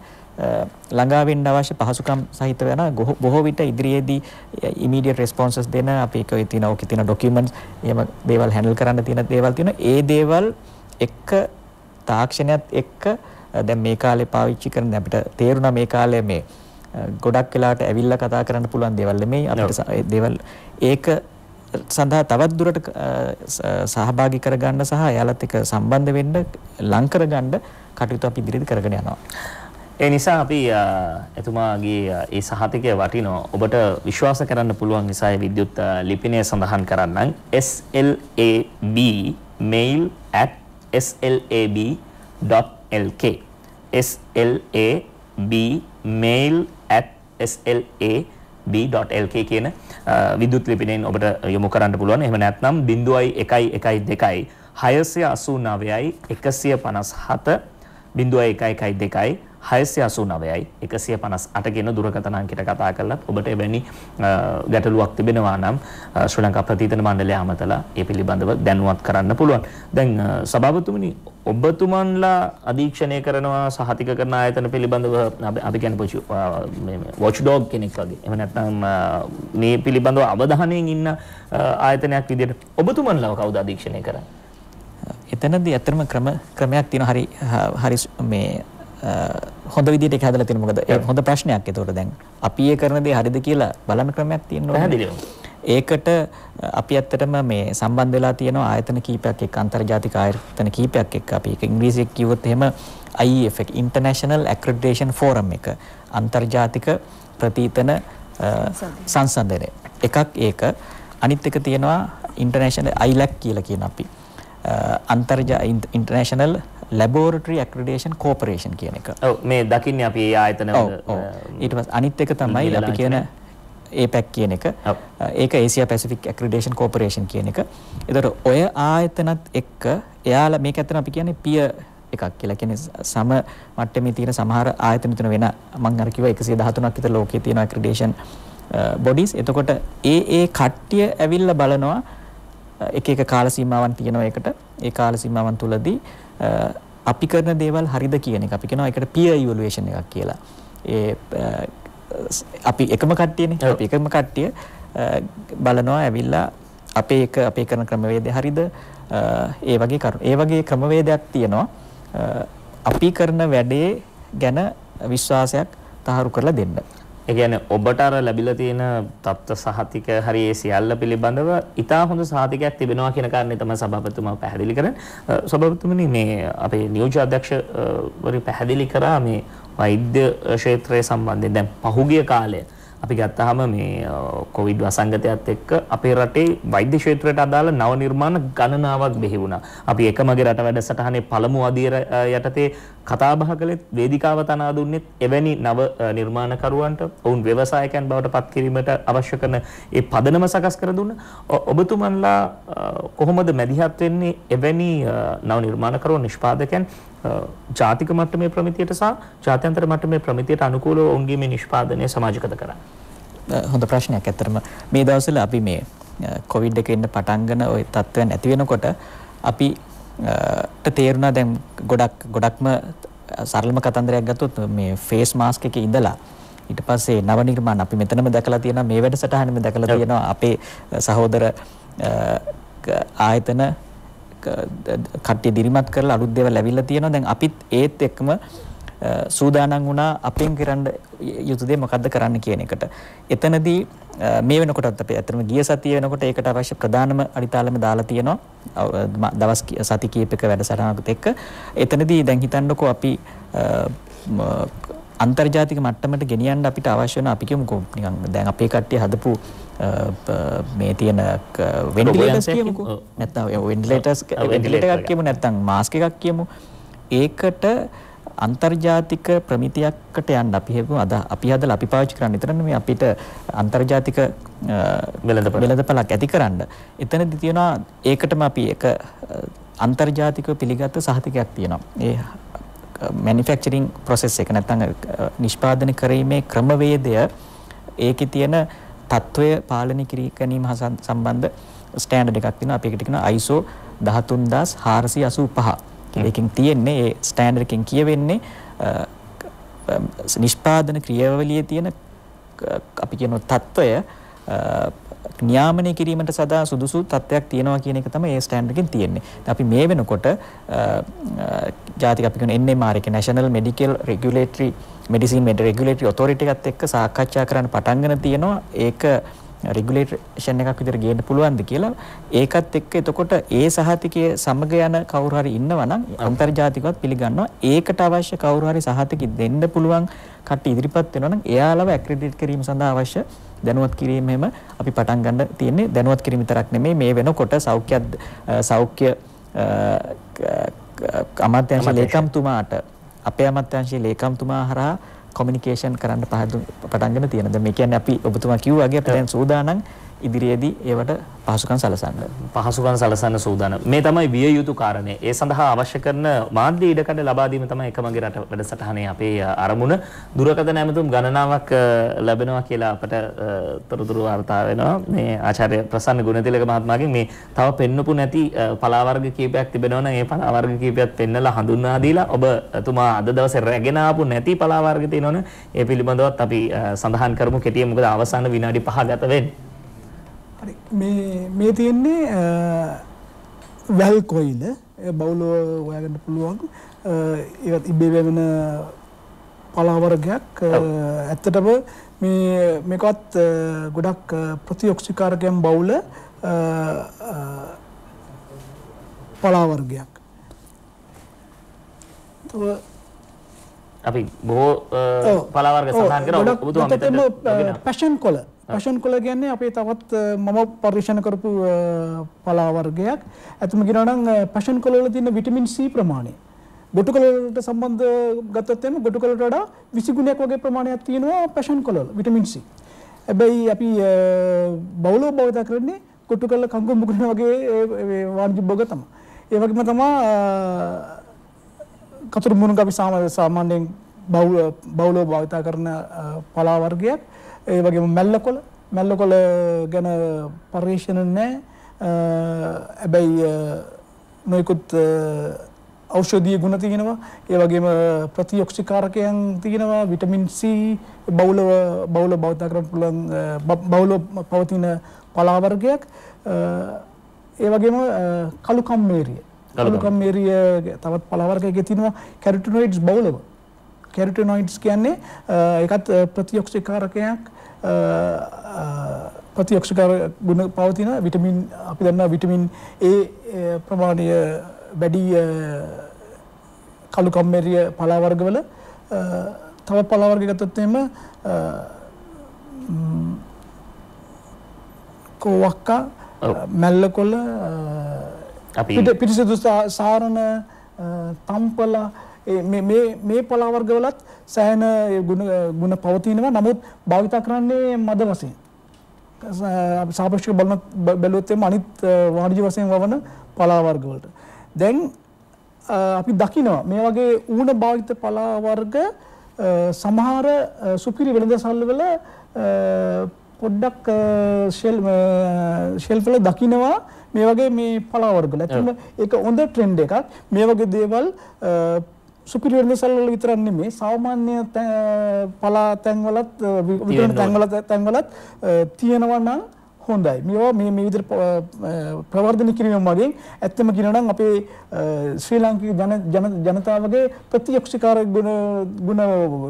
ළඟා වෙන්න අවශ්‍ය පහසුකම් සහිත වෙන බොහෝ විට ඉදිරියේදී immediate responses දෙන අපි ඒකේ තියෙන ඔකේ තියෙන documents එහෙම දේවල් handle කරන්න තියෙන දේවල් තියෙනවා. ඒ දේවල් එක්ක තාක්ෂණයත් එක්ක දැන් මේ කාලේ පාවිච්චි කරන අපිට තේරුණා මේ කාලේ මේ ගොඩක් වෙලාවට ඇවිල්ලා කතා කරන්න පුළුවන් දේවල් නෙමෙයි අපිට දේවල් ඒක සඳහා තවත් දුරට සහභාගී කරගන්න සහ එයාලත් එක්ක සම්බන්ධ වෙන්න ලං කරගන්න කටයුතු අපි ඉදිරියට කරගෙන යනවා. ඒ නිසා අපි එතුමාගේ ඒ සහතිකය වටිනවා. ඔබට විශ්වාස කරන්න පුළුවන් නිසා විද්‍යුත් ලිපිනය සඳහන් කරන්නම් slab@slab.lk slab@slab.lk කියන විද්‍යුත් ලිපිනයෙන් ඔබට යොමු කරන්න පුළුවන්. එහෙම නැත්නම් 0112 689 157 0112 689යි 158 කියන දුරකථන අංකයට කතා කරලා ඔබට එවැනි ගැටලුවක් තිබෙනවා නම් ශ්‍රී ලංකා ප්‍රතිතන මණ්ඩලය අමතලා ඒ පිළිබඳව දැනුවත් කරන්න පුළුවන්. දැන් සභාපතිතුමනි ඔබතුමන්ලා අධීක්ෂණය කරනවා සහතික කරන ආයතන පිළිබඳව අපි කියන්නේ මේ වොච්ඩොග් කෙනෙක් වගේ. එහෙම නැත්නම් මේ පිළිබඳව අවධානයෙන් ඉන්න ආයතනයක් විදිහට ඔබතුමන්ලා කවුද අධීක්ෂණය කරන්නේ? එතනදී ඇත්තටම ක්‍රමයක් තියෙනවා. හරි මේ හොඳ විදිහට ඒක හදලා තියෙනවා. මොකද හොඳ ප්‍රශ්නයක්. ඒතකොට දැන් අපි ඒ කරන දේ හරිද කියලා බලන ක්‍රමයක් තියෙනවා. පැහැදිලිව. ඒකට අපි ඇත්තටම මේ සම්බන්ධ වෙලා තියෙනවා ආයතන කීපයක් එක්ක, අන්තර්ජාතික ආයතන කීපයක් එක්ක. අපි ඒක ඉංග්‍රීසියෙන් කිව්වොත් එහෙම IEF එක, International Accreditation Forum එක, අන්තර්ජාතික ප්‍රතිතන සංසන්දනය එකක් ඒක. අනිත් එක තියෙනවා International ILAC කියලා කියන අපි International Laboratory Accreditation Corporation කියන එක. ඔව් මේ දකින්නේ අපි ඒ ආයතන වල. ඊට පස්සේ අනිත් එක තමයි අපි කියන APAC කියන එක. ඒක Asia Pacific Accreditation Corporation කියන එක. ඒතර ඔය ආයතනත් එක්ක එයාලා මේක ඇත්තට අපි කියන්නේ පිය එකක් කියලා. කියන්නේ සම මට්ටමේ තියෙන සමහර ආයතන තුන වෙන මම අර කිව්වා 113ක් විතර ලෝකයේ තියෙන accreditation bodies. එතකොට ඒ කට්ටිය ඇවිල්ලා බලනවා එක එක කාල සීමාවන් තියෙනවා ඒකට. ඒ කාල සීමාවන් තුලදී අපි කරන දේවල් හරිද කියන එක අපි කියනවා ඒකට peer evaluation එකක් කියලා. අපි එකම කට්ටියනේ. අපි එකම කට්ටිය බලනවා ඇවිල්ලා අපේ කරන ක්‍රමවේදය හරිද? ඒ වගේ කරුණු. ඒ වගේ ක්‍රමවේදයක් තියෙනවා. අපි කරන වැඩේ ගැන විශ්වාසයක් තහවුරු කරලා දෙන්න. ඒ කියන්නේ ඔබට අර ලැබිලා තියෙන තත්ත්ව සහතික හරි ඒ සියල්ල පිළිබඳව ඉතා හොඳ සහතිකයක් තිබෙනවා කියන කාරණේ තමයි සභාපතිතුමා පැහැදිලි කරන්නේ. සභාපතිතුමනි මේ අපේ නියෝජ්‍ය අධ්‍යක්ෂවරු පැහැදිලි කරා මේ වෛද්‍ය ක්ෂේත්‍රය සම්බන්ධයෙන් දැන් පහුගිය කාලය අපි ගත්තාම මේ කොවිඩ් වසංගතයත් එක්ක අපේ රටේ වෛද්‍ය ක්ෂේත්‍රයට අදාළ නව නිර්මාණ ගණනාවක් බිහි වුණා. අපි එකමගේ රට වැඩසටහනේ පළමු අදියර යටතේ කතා බහ කළෙත් වේදිකාව තනා දුන්නෙත් එවැනි නව නිර්මාණකරුවන්ට ඔවුන් ව්‍යවසායකයන් බවට පත් කිරීමට අවශ්‍ය කරන ඒ පදනම සකස් කර දුන්නා. ඔබතුමන්ලා කොහොමද මැදිහත් වෙන්නේ එවැනි නව නිර්මාණකරුවන් නිෂ්පාදකයන් ජාතික මට්ටමේ ප්‍රමිතියට සහ ජාත්‍යන්තර මට්ටමේ ප්‍රමිතියට අනුකූලව ඔවුන්ගේ මේ නිෂ්පාදනය සමාජගත කරන්නේ? හොඳ ප්‍රශ්නයක්. ඇත්තටම මේ දවස්වල අපි මේ කොවිඩ් එක එන්න පටන් ගන්න ওই තත්ත්වයන් ඇති වෙනකොට අපිට තේරුණා දැන් ගොඩක්ම සරලම කතන්දරයක් ගත්තොත් මේ ෆේස් මාස්ක් එකේ ඉඳලා ඊට පස්සේ නව නිර්මාණ අපි මෙතනම දැකලා තියෙනවා, මේ වැඩසටහනෙම දැකලා තියෙනවා අපේ සහෝදර ආයතන කට්ටිය දිරිමත් කරලා අලුත් දේවල් ලැබිලා තියෙනවා. දැන් අපිත් ඒත් එක්කම සූදානම් වුණා අපෙන් කරන්න යුතු දේ මොකද්ද කරන්න කියන එකට. එතනදී මේ වෙනකොටත් අපි අතරම ගිය සතිය වෙනකොට ඒකට අවශ්‍ය ප්‍රධානම අඩිතාලම දාලා තියෙනවා. දවස් සති කීපයක වැඩසටහනකට එක්ක. එතනදී දැන් හිතන්නකෝ අපි අන්තර්ජාතික මට්ටමට ගෙනියන්න අපිට අවශ්‍ය වෙන අපි කියමුකෝ නිකන් දැන් අපේ කට්ටිය හදපු මේ තියෙන වෙන්ටිලේටර්ස් කියමුකෝ. නැත්නම් වෙන්ටිලේටර් එකක් කියමු, නැත්නම් මාස්ක් එකක් කියමු. ඒකට අන්තර්ජාතික ප්‍රමිතියකට යන්න අපි හදලා අපි පාවිච්චි කරන්න විතරනේ මේ අපිට අන්තර්ජාතික වෙළඳපළක් ඇති කරන්න. එතනදී තියෙනවා ඒකටම අපි එක අන්තර්ජාතිකව පිළිගත්ත සහතිකයක් තියෙනවා. ඒ manufacturing process එක නැත්නම් නිෂ්පාදනය කිරීමේ ක්‍රමවේදය ඒකේ තියෙන තත්වය පාලනය කිරීම හා සම්බන්ධ ස්ටෑන්ඩඩ් එකක් තියෙනවා. අපි ඒකට කියනවා ISO 13485. ඒකෙන් තියෙන්නේ ඒ ස්ටෑන්ඩඩ් එකෙන් කියවෙන්නේ නිෂ්පාදන ක්‍රියාවලියේ තියෙන අපි කියන තත්වය නියාමනය කිරීමට සදා සුදුසු තත්ත්වයක් තියෙනවා කියන එක තමයි ඒ ස්ටෑන්ඩඩ් එකෙන් තියෙන්නේ. අපි මේ වෙනකොට ජාතික අපි කියන NMR එක National Medical Regulatory Medicine Regulatory Authority එකත් එක්ක සාකච්ඡා කරන්න පටන්ගෙන තියෙනවා. ඒක රෙගුලේෂන් එකක් විදිහට ගේන්න පුළුවන්ද කියලා. ඒකත් එක්ක එතකොට ඒ සහතිකයේ සමග යන කවුරු හරි ඉන්නවා නම් අන්තර්ජාතිකවත් පිළිගන්නවා. ඒකට අවශ්‍ය කවුරු හරි සහතික දෙන්න පුළුවන් කට්ටිය ඉදිරිපත් වෙනවා නම් එයාලව ඇක්‍රෙඩිට් කිරීම සඳහා අවශ්‍ය දැනුවත් කිරීම හැම අපි පටන් ගන්න තියෙන්නේ. දැනුවත් කිරීම විතරක් නෙමෙයි, මේ වෙනකොට සෞඛ්‍ය අමාත්‍යාංශ ලේකම්තුමාට අපේ අමාත්‍යාංශයේ ලේකම්තුමා හරහා කොමියුනිකේෂන් කරන්න පටන්ගෙන තියෙනවා. දැන් මේ කියන්නේ අපි ඔබතුමා කිව්වා වගේ අපි දැන් සූදානම් ඉදිරියේදී ඒවට පහසුකම් සලසන්න. පහසුකම් සලසන්න සූදානම්. මේ තමයි විය යුතු කාරණේ. ඒ සඳහා අවශ්‍ය කරන මාධ්‍ය ඉඩකඩ ලබා දීම තමයි එකමගේ රට වැඩසටහනේ අපේ අරමුණ. දුරකථන ඇමතුම් ගණනාවක් ලැබෙනවා කියලා අපට තොරතුරු වාර්තා වෙනවා. මේ ආචාර්ය ප්‍රසන්න ගුණතිලක මහත්මයාගෙන් මේ තව පෙන්නපු නැති පලා වර්ග කීපයක් තිබෙනවා නම් ඒ පලා වර්ග කීපයක් පෙන්නලා හඳුන්වා දීලා ඔබ තුමා අද දවසේ රැගෙන ආපු නැති පලා වර්ග තියෙනවනේ ඒ පිළිබඳවත් අපි සඳහන් කරමු කෙටියෙන්. මොකද අවසාන විනාඩි 5 ගත වෙන්නේ. හරි මේ තියෙන්නේ වැල් කොයිල බවුලව හොයාගන්න පුළුවන් ඒවත් ඉබේ වෙන පලා වර්ගයක්. ඇත්තටම මේකත් ගොඩක් ප්‍රතිඔක්සිකාරකයන් බවුල පලා වර්ගයක්. අපි බොහෝ පලා වර්ග සඳහන් කරා. ඔබතුමා මෙතන පැෂන් කොළ පැෂන් කොළ කියන්නේ අපේ තවත් මම පරීක්ෂණ කරපු පලා වර්ගයක්. ඇත්තම කියනවා නම් පැෂන් කොළ වල තියෙන විටමින් C ප්‍රමාණය ගොටු කොළ වලට සම්බන්ධ ගත්තොත් එimhe ගොටු කොළ වලට වඩා 20 ගුණයක් වගේ ප්‍රමාණයක් තියෙනවා පැෂන් කොළ වල විටමින් C. හැබැයි අපි බවුලව භාවිත කරන්නේ ගොටු කොළ කංගු මුගුණ වගේ වාණිජ භෝග තමයි. ඒ වගේම තමයි කතුරු මුණක අපි සාමාන්‍යයෙන් බවුලව භාවිත කරන පලා වර්ගයක්. ඒ වගේම මැල්ලකොළ ගැන පරීක්ෂණ නැහැ. හැබැයි නොයෙකුත් ඖෂධීය ගුණ තියෙනවා. ඒ වගේම ප්‍රතිඔක්සිකාරකයන් තියෙනවා. විටමින් C බවුලව භාවිත කරන්න පුළුවන් බවුලව පවතින පලා වර්ගයක්. ඒ වගේම කළු කම්මේරිය තවත් පලා වර්ගයක තියෙනවා. කැරොටිනොයිඩ්ස් බවුලව. කැරොටිනොයිඩ්ස් කියන්නේ ඒකත් ප්‍රතිඔක්සිකාරකයක්. ප්‍රතිඔක්සිකාර ගුණ පවතින විටමින් අපි දන්නා විටමින් A ප්‍රමාණය වැඩි කළු කම්මේරිය පලා වර්ගවල. තව පලා වර්ග ගත්තොත් එහෙම කොවක්කා මැල්ලකොළ පිටිසුදු සාරණ තම්පලා මේ පලා වර්ගවලත් සෑහෙන ගුණ පවතිනවා. නමුත් භාවිත කරන්නේ මද වශයෙන්. සාපේක්ෂව බැලුවොත් එම අනිත් වාණිජ වශයෙන් වවන පලා වර්ග වලට. දැන් අපි දකිනවා මේ වගේ ඌණ භාවිත පලා වර්ග සමහර සුපිරි වෙළඳසල් වල පොඩ්ඩක් ෂෙල්ෆ් වල දකිනවා මේ වගේ මේ පලා වර්ග වල. ඇත්තටම ඒක හොඳ ට්‍රෙන්ඩ් එකක්. මේ වගේ දේවල් සුපිරි වෙළඳසල් වල විතරක් නෙමෙයි සාමාන්‍ය පලා තැන්වලත් විතරන තැන්වලත් තියෙනවා නම් හොඳයි. මේවා මේ විදිහට ප්‍රවර්ධනය කිරීම මගින් ඇත්තම කියනවා නම් අපේ ශ්‍රී ලාංකික ජනතාවගේ ප්‍රතිඔක්සිකාර ගුණ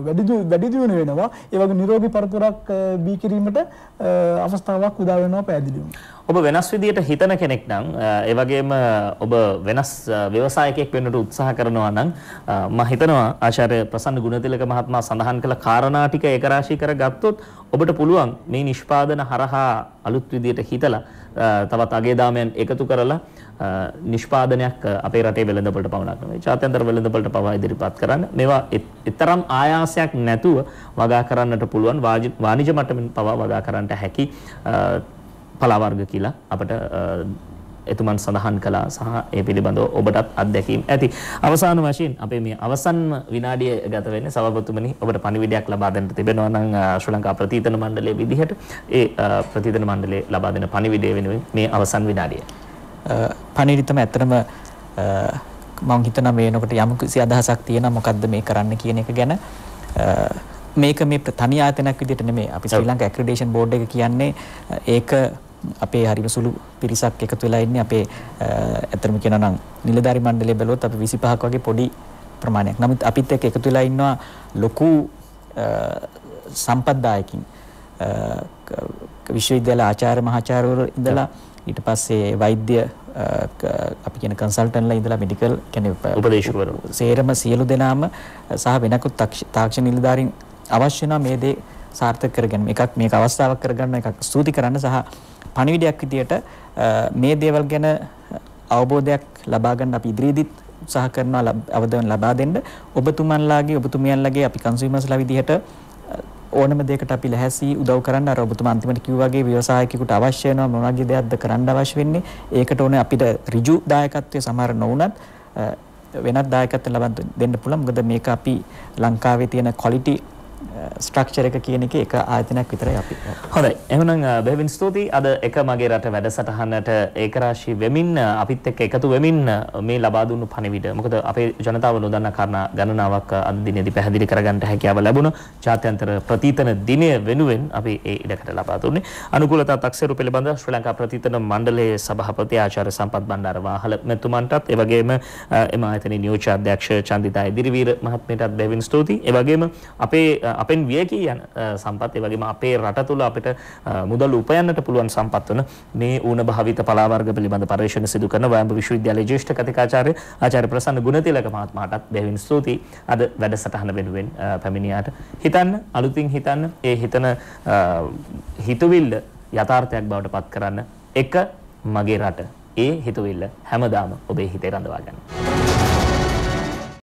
වැඩි දියුණු වෙනවා. ඒ වගේ නිරෝගී පරපුරක් බී කිරීමට අවස්ථාවක් උදා වෙනවා පැහැදිලිවම. ඔබ වෙනස් විදියට හිතන කෙනෙක් නම් ඒ වගේම ඔබ වෙනස් ව්‍යවසායකයෙක් වෙන්නට උත්සාහ කරනවා නම් මම හිතනවා ආචාර්ය ප්‍රසන්න ගුණතිලක මහත්මයා සඳහන් කළ කාරණා ටික ඒකරාශී කරගත්තොත් ඔබට පුළුවන් මේ නිෂ්පාදන හරහා අලුත් විදියට හිතලා තවත් අගේ දාමයන් එකතු කරලා නිෂ්පාදනයක් අපේ රටේ වෙළඳපොළට පවණක් නෙවෙයි ජාත්‍යන්තර වෙළඳපොළට පවා ඉදිරිපත් කරන්න. මේවා තරම් ආයාසයක් නැතුව වගා කරන්නට පුළුවන් වාණිජ මට්ටමින් පවා වගා කරන්නට හැකි පලා වර්ග කියලා අපට එතුමන් සඳහන් කළා සහ ඒ පිළිබඳව ඔබටත් අත්දැකීම් ඇති. අවසාන වශයෙන් අපේ මේ අවසන්ම විනාඩිය ගත වෙන්නේ සභාපතිතුමනි ඔබට පණිවිඩයක් ලබා දෙන්න තිබෙනවා නම් ශ්‍රී ලංකා ප්‍රතිතන මණ්ඩලයේ විදිහට ඒ ප්‍රතිතන මණ්ඩලයේ ලබා දෙන පණිවිඩය වෙනුවෙන් මේ අවසන් විනාඩිය. පණිවිඩය තමයි ඇත්තටම මම හිතනවා මේනකොට යම් කිසි අදහසක් තියෙනවා මොකද්ද මේ කරන්න කියන එක ගැන. මේක මේ තනි ආයතනයක් විදිහට නෙමෙයි. අපි ශ්‍රී ලංකා ඇක්‍රඩිටේෂන් බෝඩ් එක කියන්නේ ඒක අපේ හරිම සුළු පිරිසක් එකතු වෙලා ඉන්නේ. අපේ ඇත්තටම කියනවා නම් නිලධාරි මණ්ඩලය බැලුවොත් අපි 25ක් වගේ පොඩි ප්‍රමාණයක්. නමුත් අපිත් එක්ක එකතු වෙලා ඉන්නවා ලොකු සම්පත්දායකින් විශ්වවිද්‍යාල ආචාර්ය මහාචාර්යවරු ඉඳලා ඊට පස්සේ වෛද්‍ය අපි කියන කන්සල්ටන්ට්ලා ඉඳලා මෙඩිකල් කියන්නේ උපදේශකවරු සේරම සියලු දෙනාම සහ වෙනකුත් තාක්ෂණ නිලධාරීන් අවශ්‍ය නම් මේ දේ සාර්ථක කරගන්න මේක අවස්ථාවක් කරගන්න එකක් ස්තුති කරන්න සහ පණිවිඩයක් විදියට මේ දේවල් ගැන අවබෝධයක් ලබා ගන්න අපි ඉදිරියේදීත් උත්සාහ කරනවා අවධානය ලබා දෙන්න ඔබතුමන්ලාගේ අපි කන්සියුමර්ස්ලා විදියට ඕනම දෙයකට අපි ලැහැසි උදව් කරන්න අර ඔබතුමා අන්තිමට කිව්වා වගේ ව්‍යවසායකයෙකුට අවශ්‍ය වෙනවා මොන වගේ දෙයක්ද කරන්න අවශ්‍ය වෙන්නේ ඒකට ඕනේ අපිට ඍජු දායකත්වයේ සමහර නොවුනත් වෙනත් දායකත්වයක් ලබා දෙන්න පුළුවන් මොකද මේක අපි ලංකාවේ තියෙන ක්වොලිටි ස්ට්‍රක්චර් එක කියන එකේ එක ආයතනයක් විතරයි අපි. හොඳයි. එහෙනම් බෙහෙවින් ස්තුතියි. අද එක මගේ රට වැඩසටහනට ඒකරාශී වෙමින් අපිත් එක්ක එකතු වෙමින් මේ ලබා දුන්නු පණිවිඩ. මොකද අපේ ජනතාව නොදන්නා කාරණා ගණනාවක් අද දිනේදී පැහැදිලි කරගන්න හැකියාව ලැබුණා. ජාත්‍යන්තර ප්‍රතිතන දිනය වෙනුවෙන් අපි ඒ ඉඩකට ලබා දුන්නේ. අනුකූලතා තක්සේරු පිළිබඳ ශ්‍රී ලංකා ප්‍රතිතන මණ්ඩලයේ සභාපති ආචාර්ය සම්පත් බණ්ඩාර වාහල මෙතුමන්ටත් ඒ වගේම එම ආයතනයේ නියෝජ්‍ය අධ්‍යක්ෂ චන්දිතා ඉදිරිවීර මහත්මියටත් බෙහෙවින් ස්තුතියි. ඒ වගේම අපෙන් වියකී යන සම්පත් ඒ වගේම අපේ රට තුළ අපිට මුදල් උපයන්නට පුළුවන් සම්පත් වන මේ ඌන භාවිත පලා වර්ග පිළිබඳ පරීක්ෂණ සිදු කරන වයඹ විශ්වවිද්‍යාලයේ ජ්‍යෙෂ්ඨ කතිකාචාර්ය ආචාර්ය ප්‍රසන්න ගුණතිලක මහත්මයාටත් බෙහෙවින් ස්තුතියි. අද වැඩසටහන වෙනුවෙන් පැමිණියාට හිතන්න අලුතින් හිතන්න ඒ හිතන හිතවිල්ල යථාර්ථයක් බවට පත් කරන්න එක මගේ රට ඒ හිතවිල්ල හැමදාම ඔබේ හිතේ රඳවා ගන්න.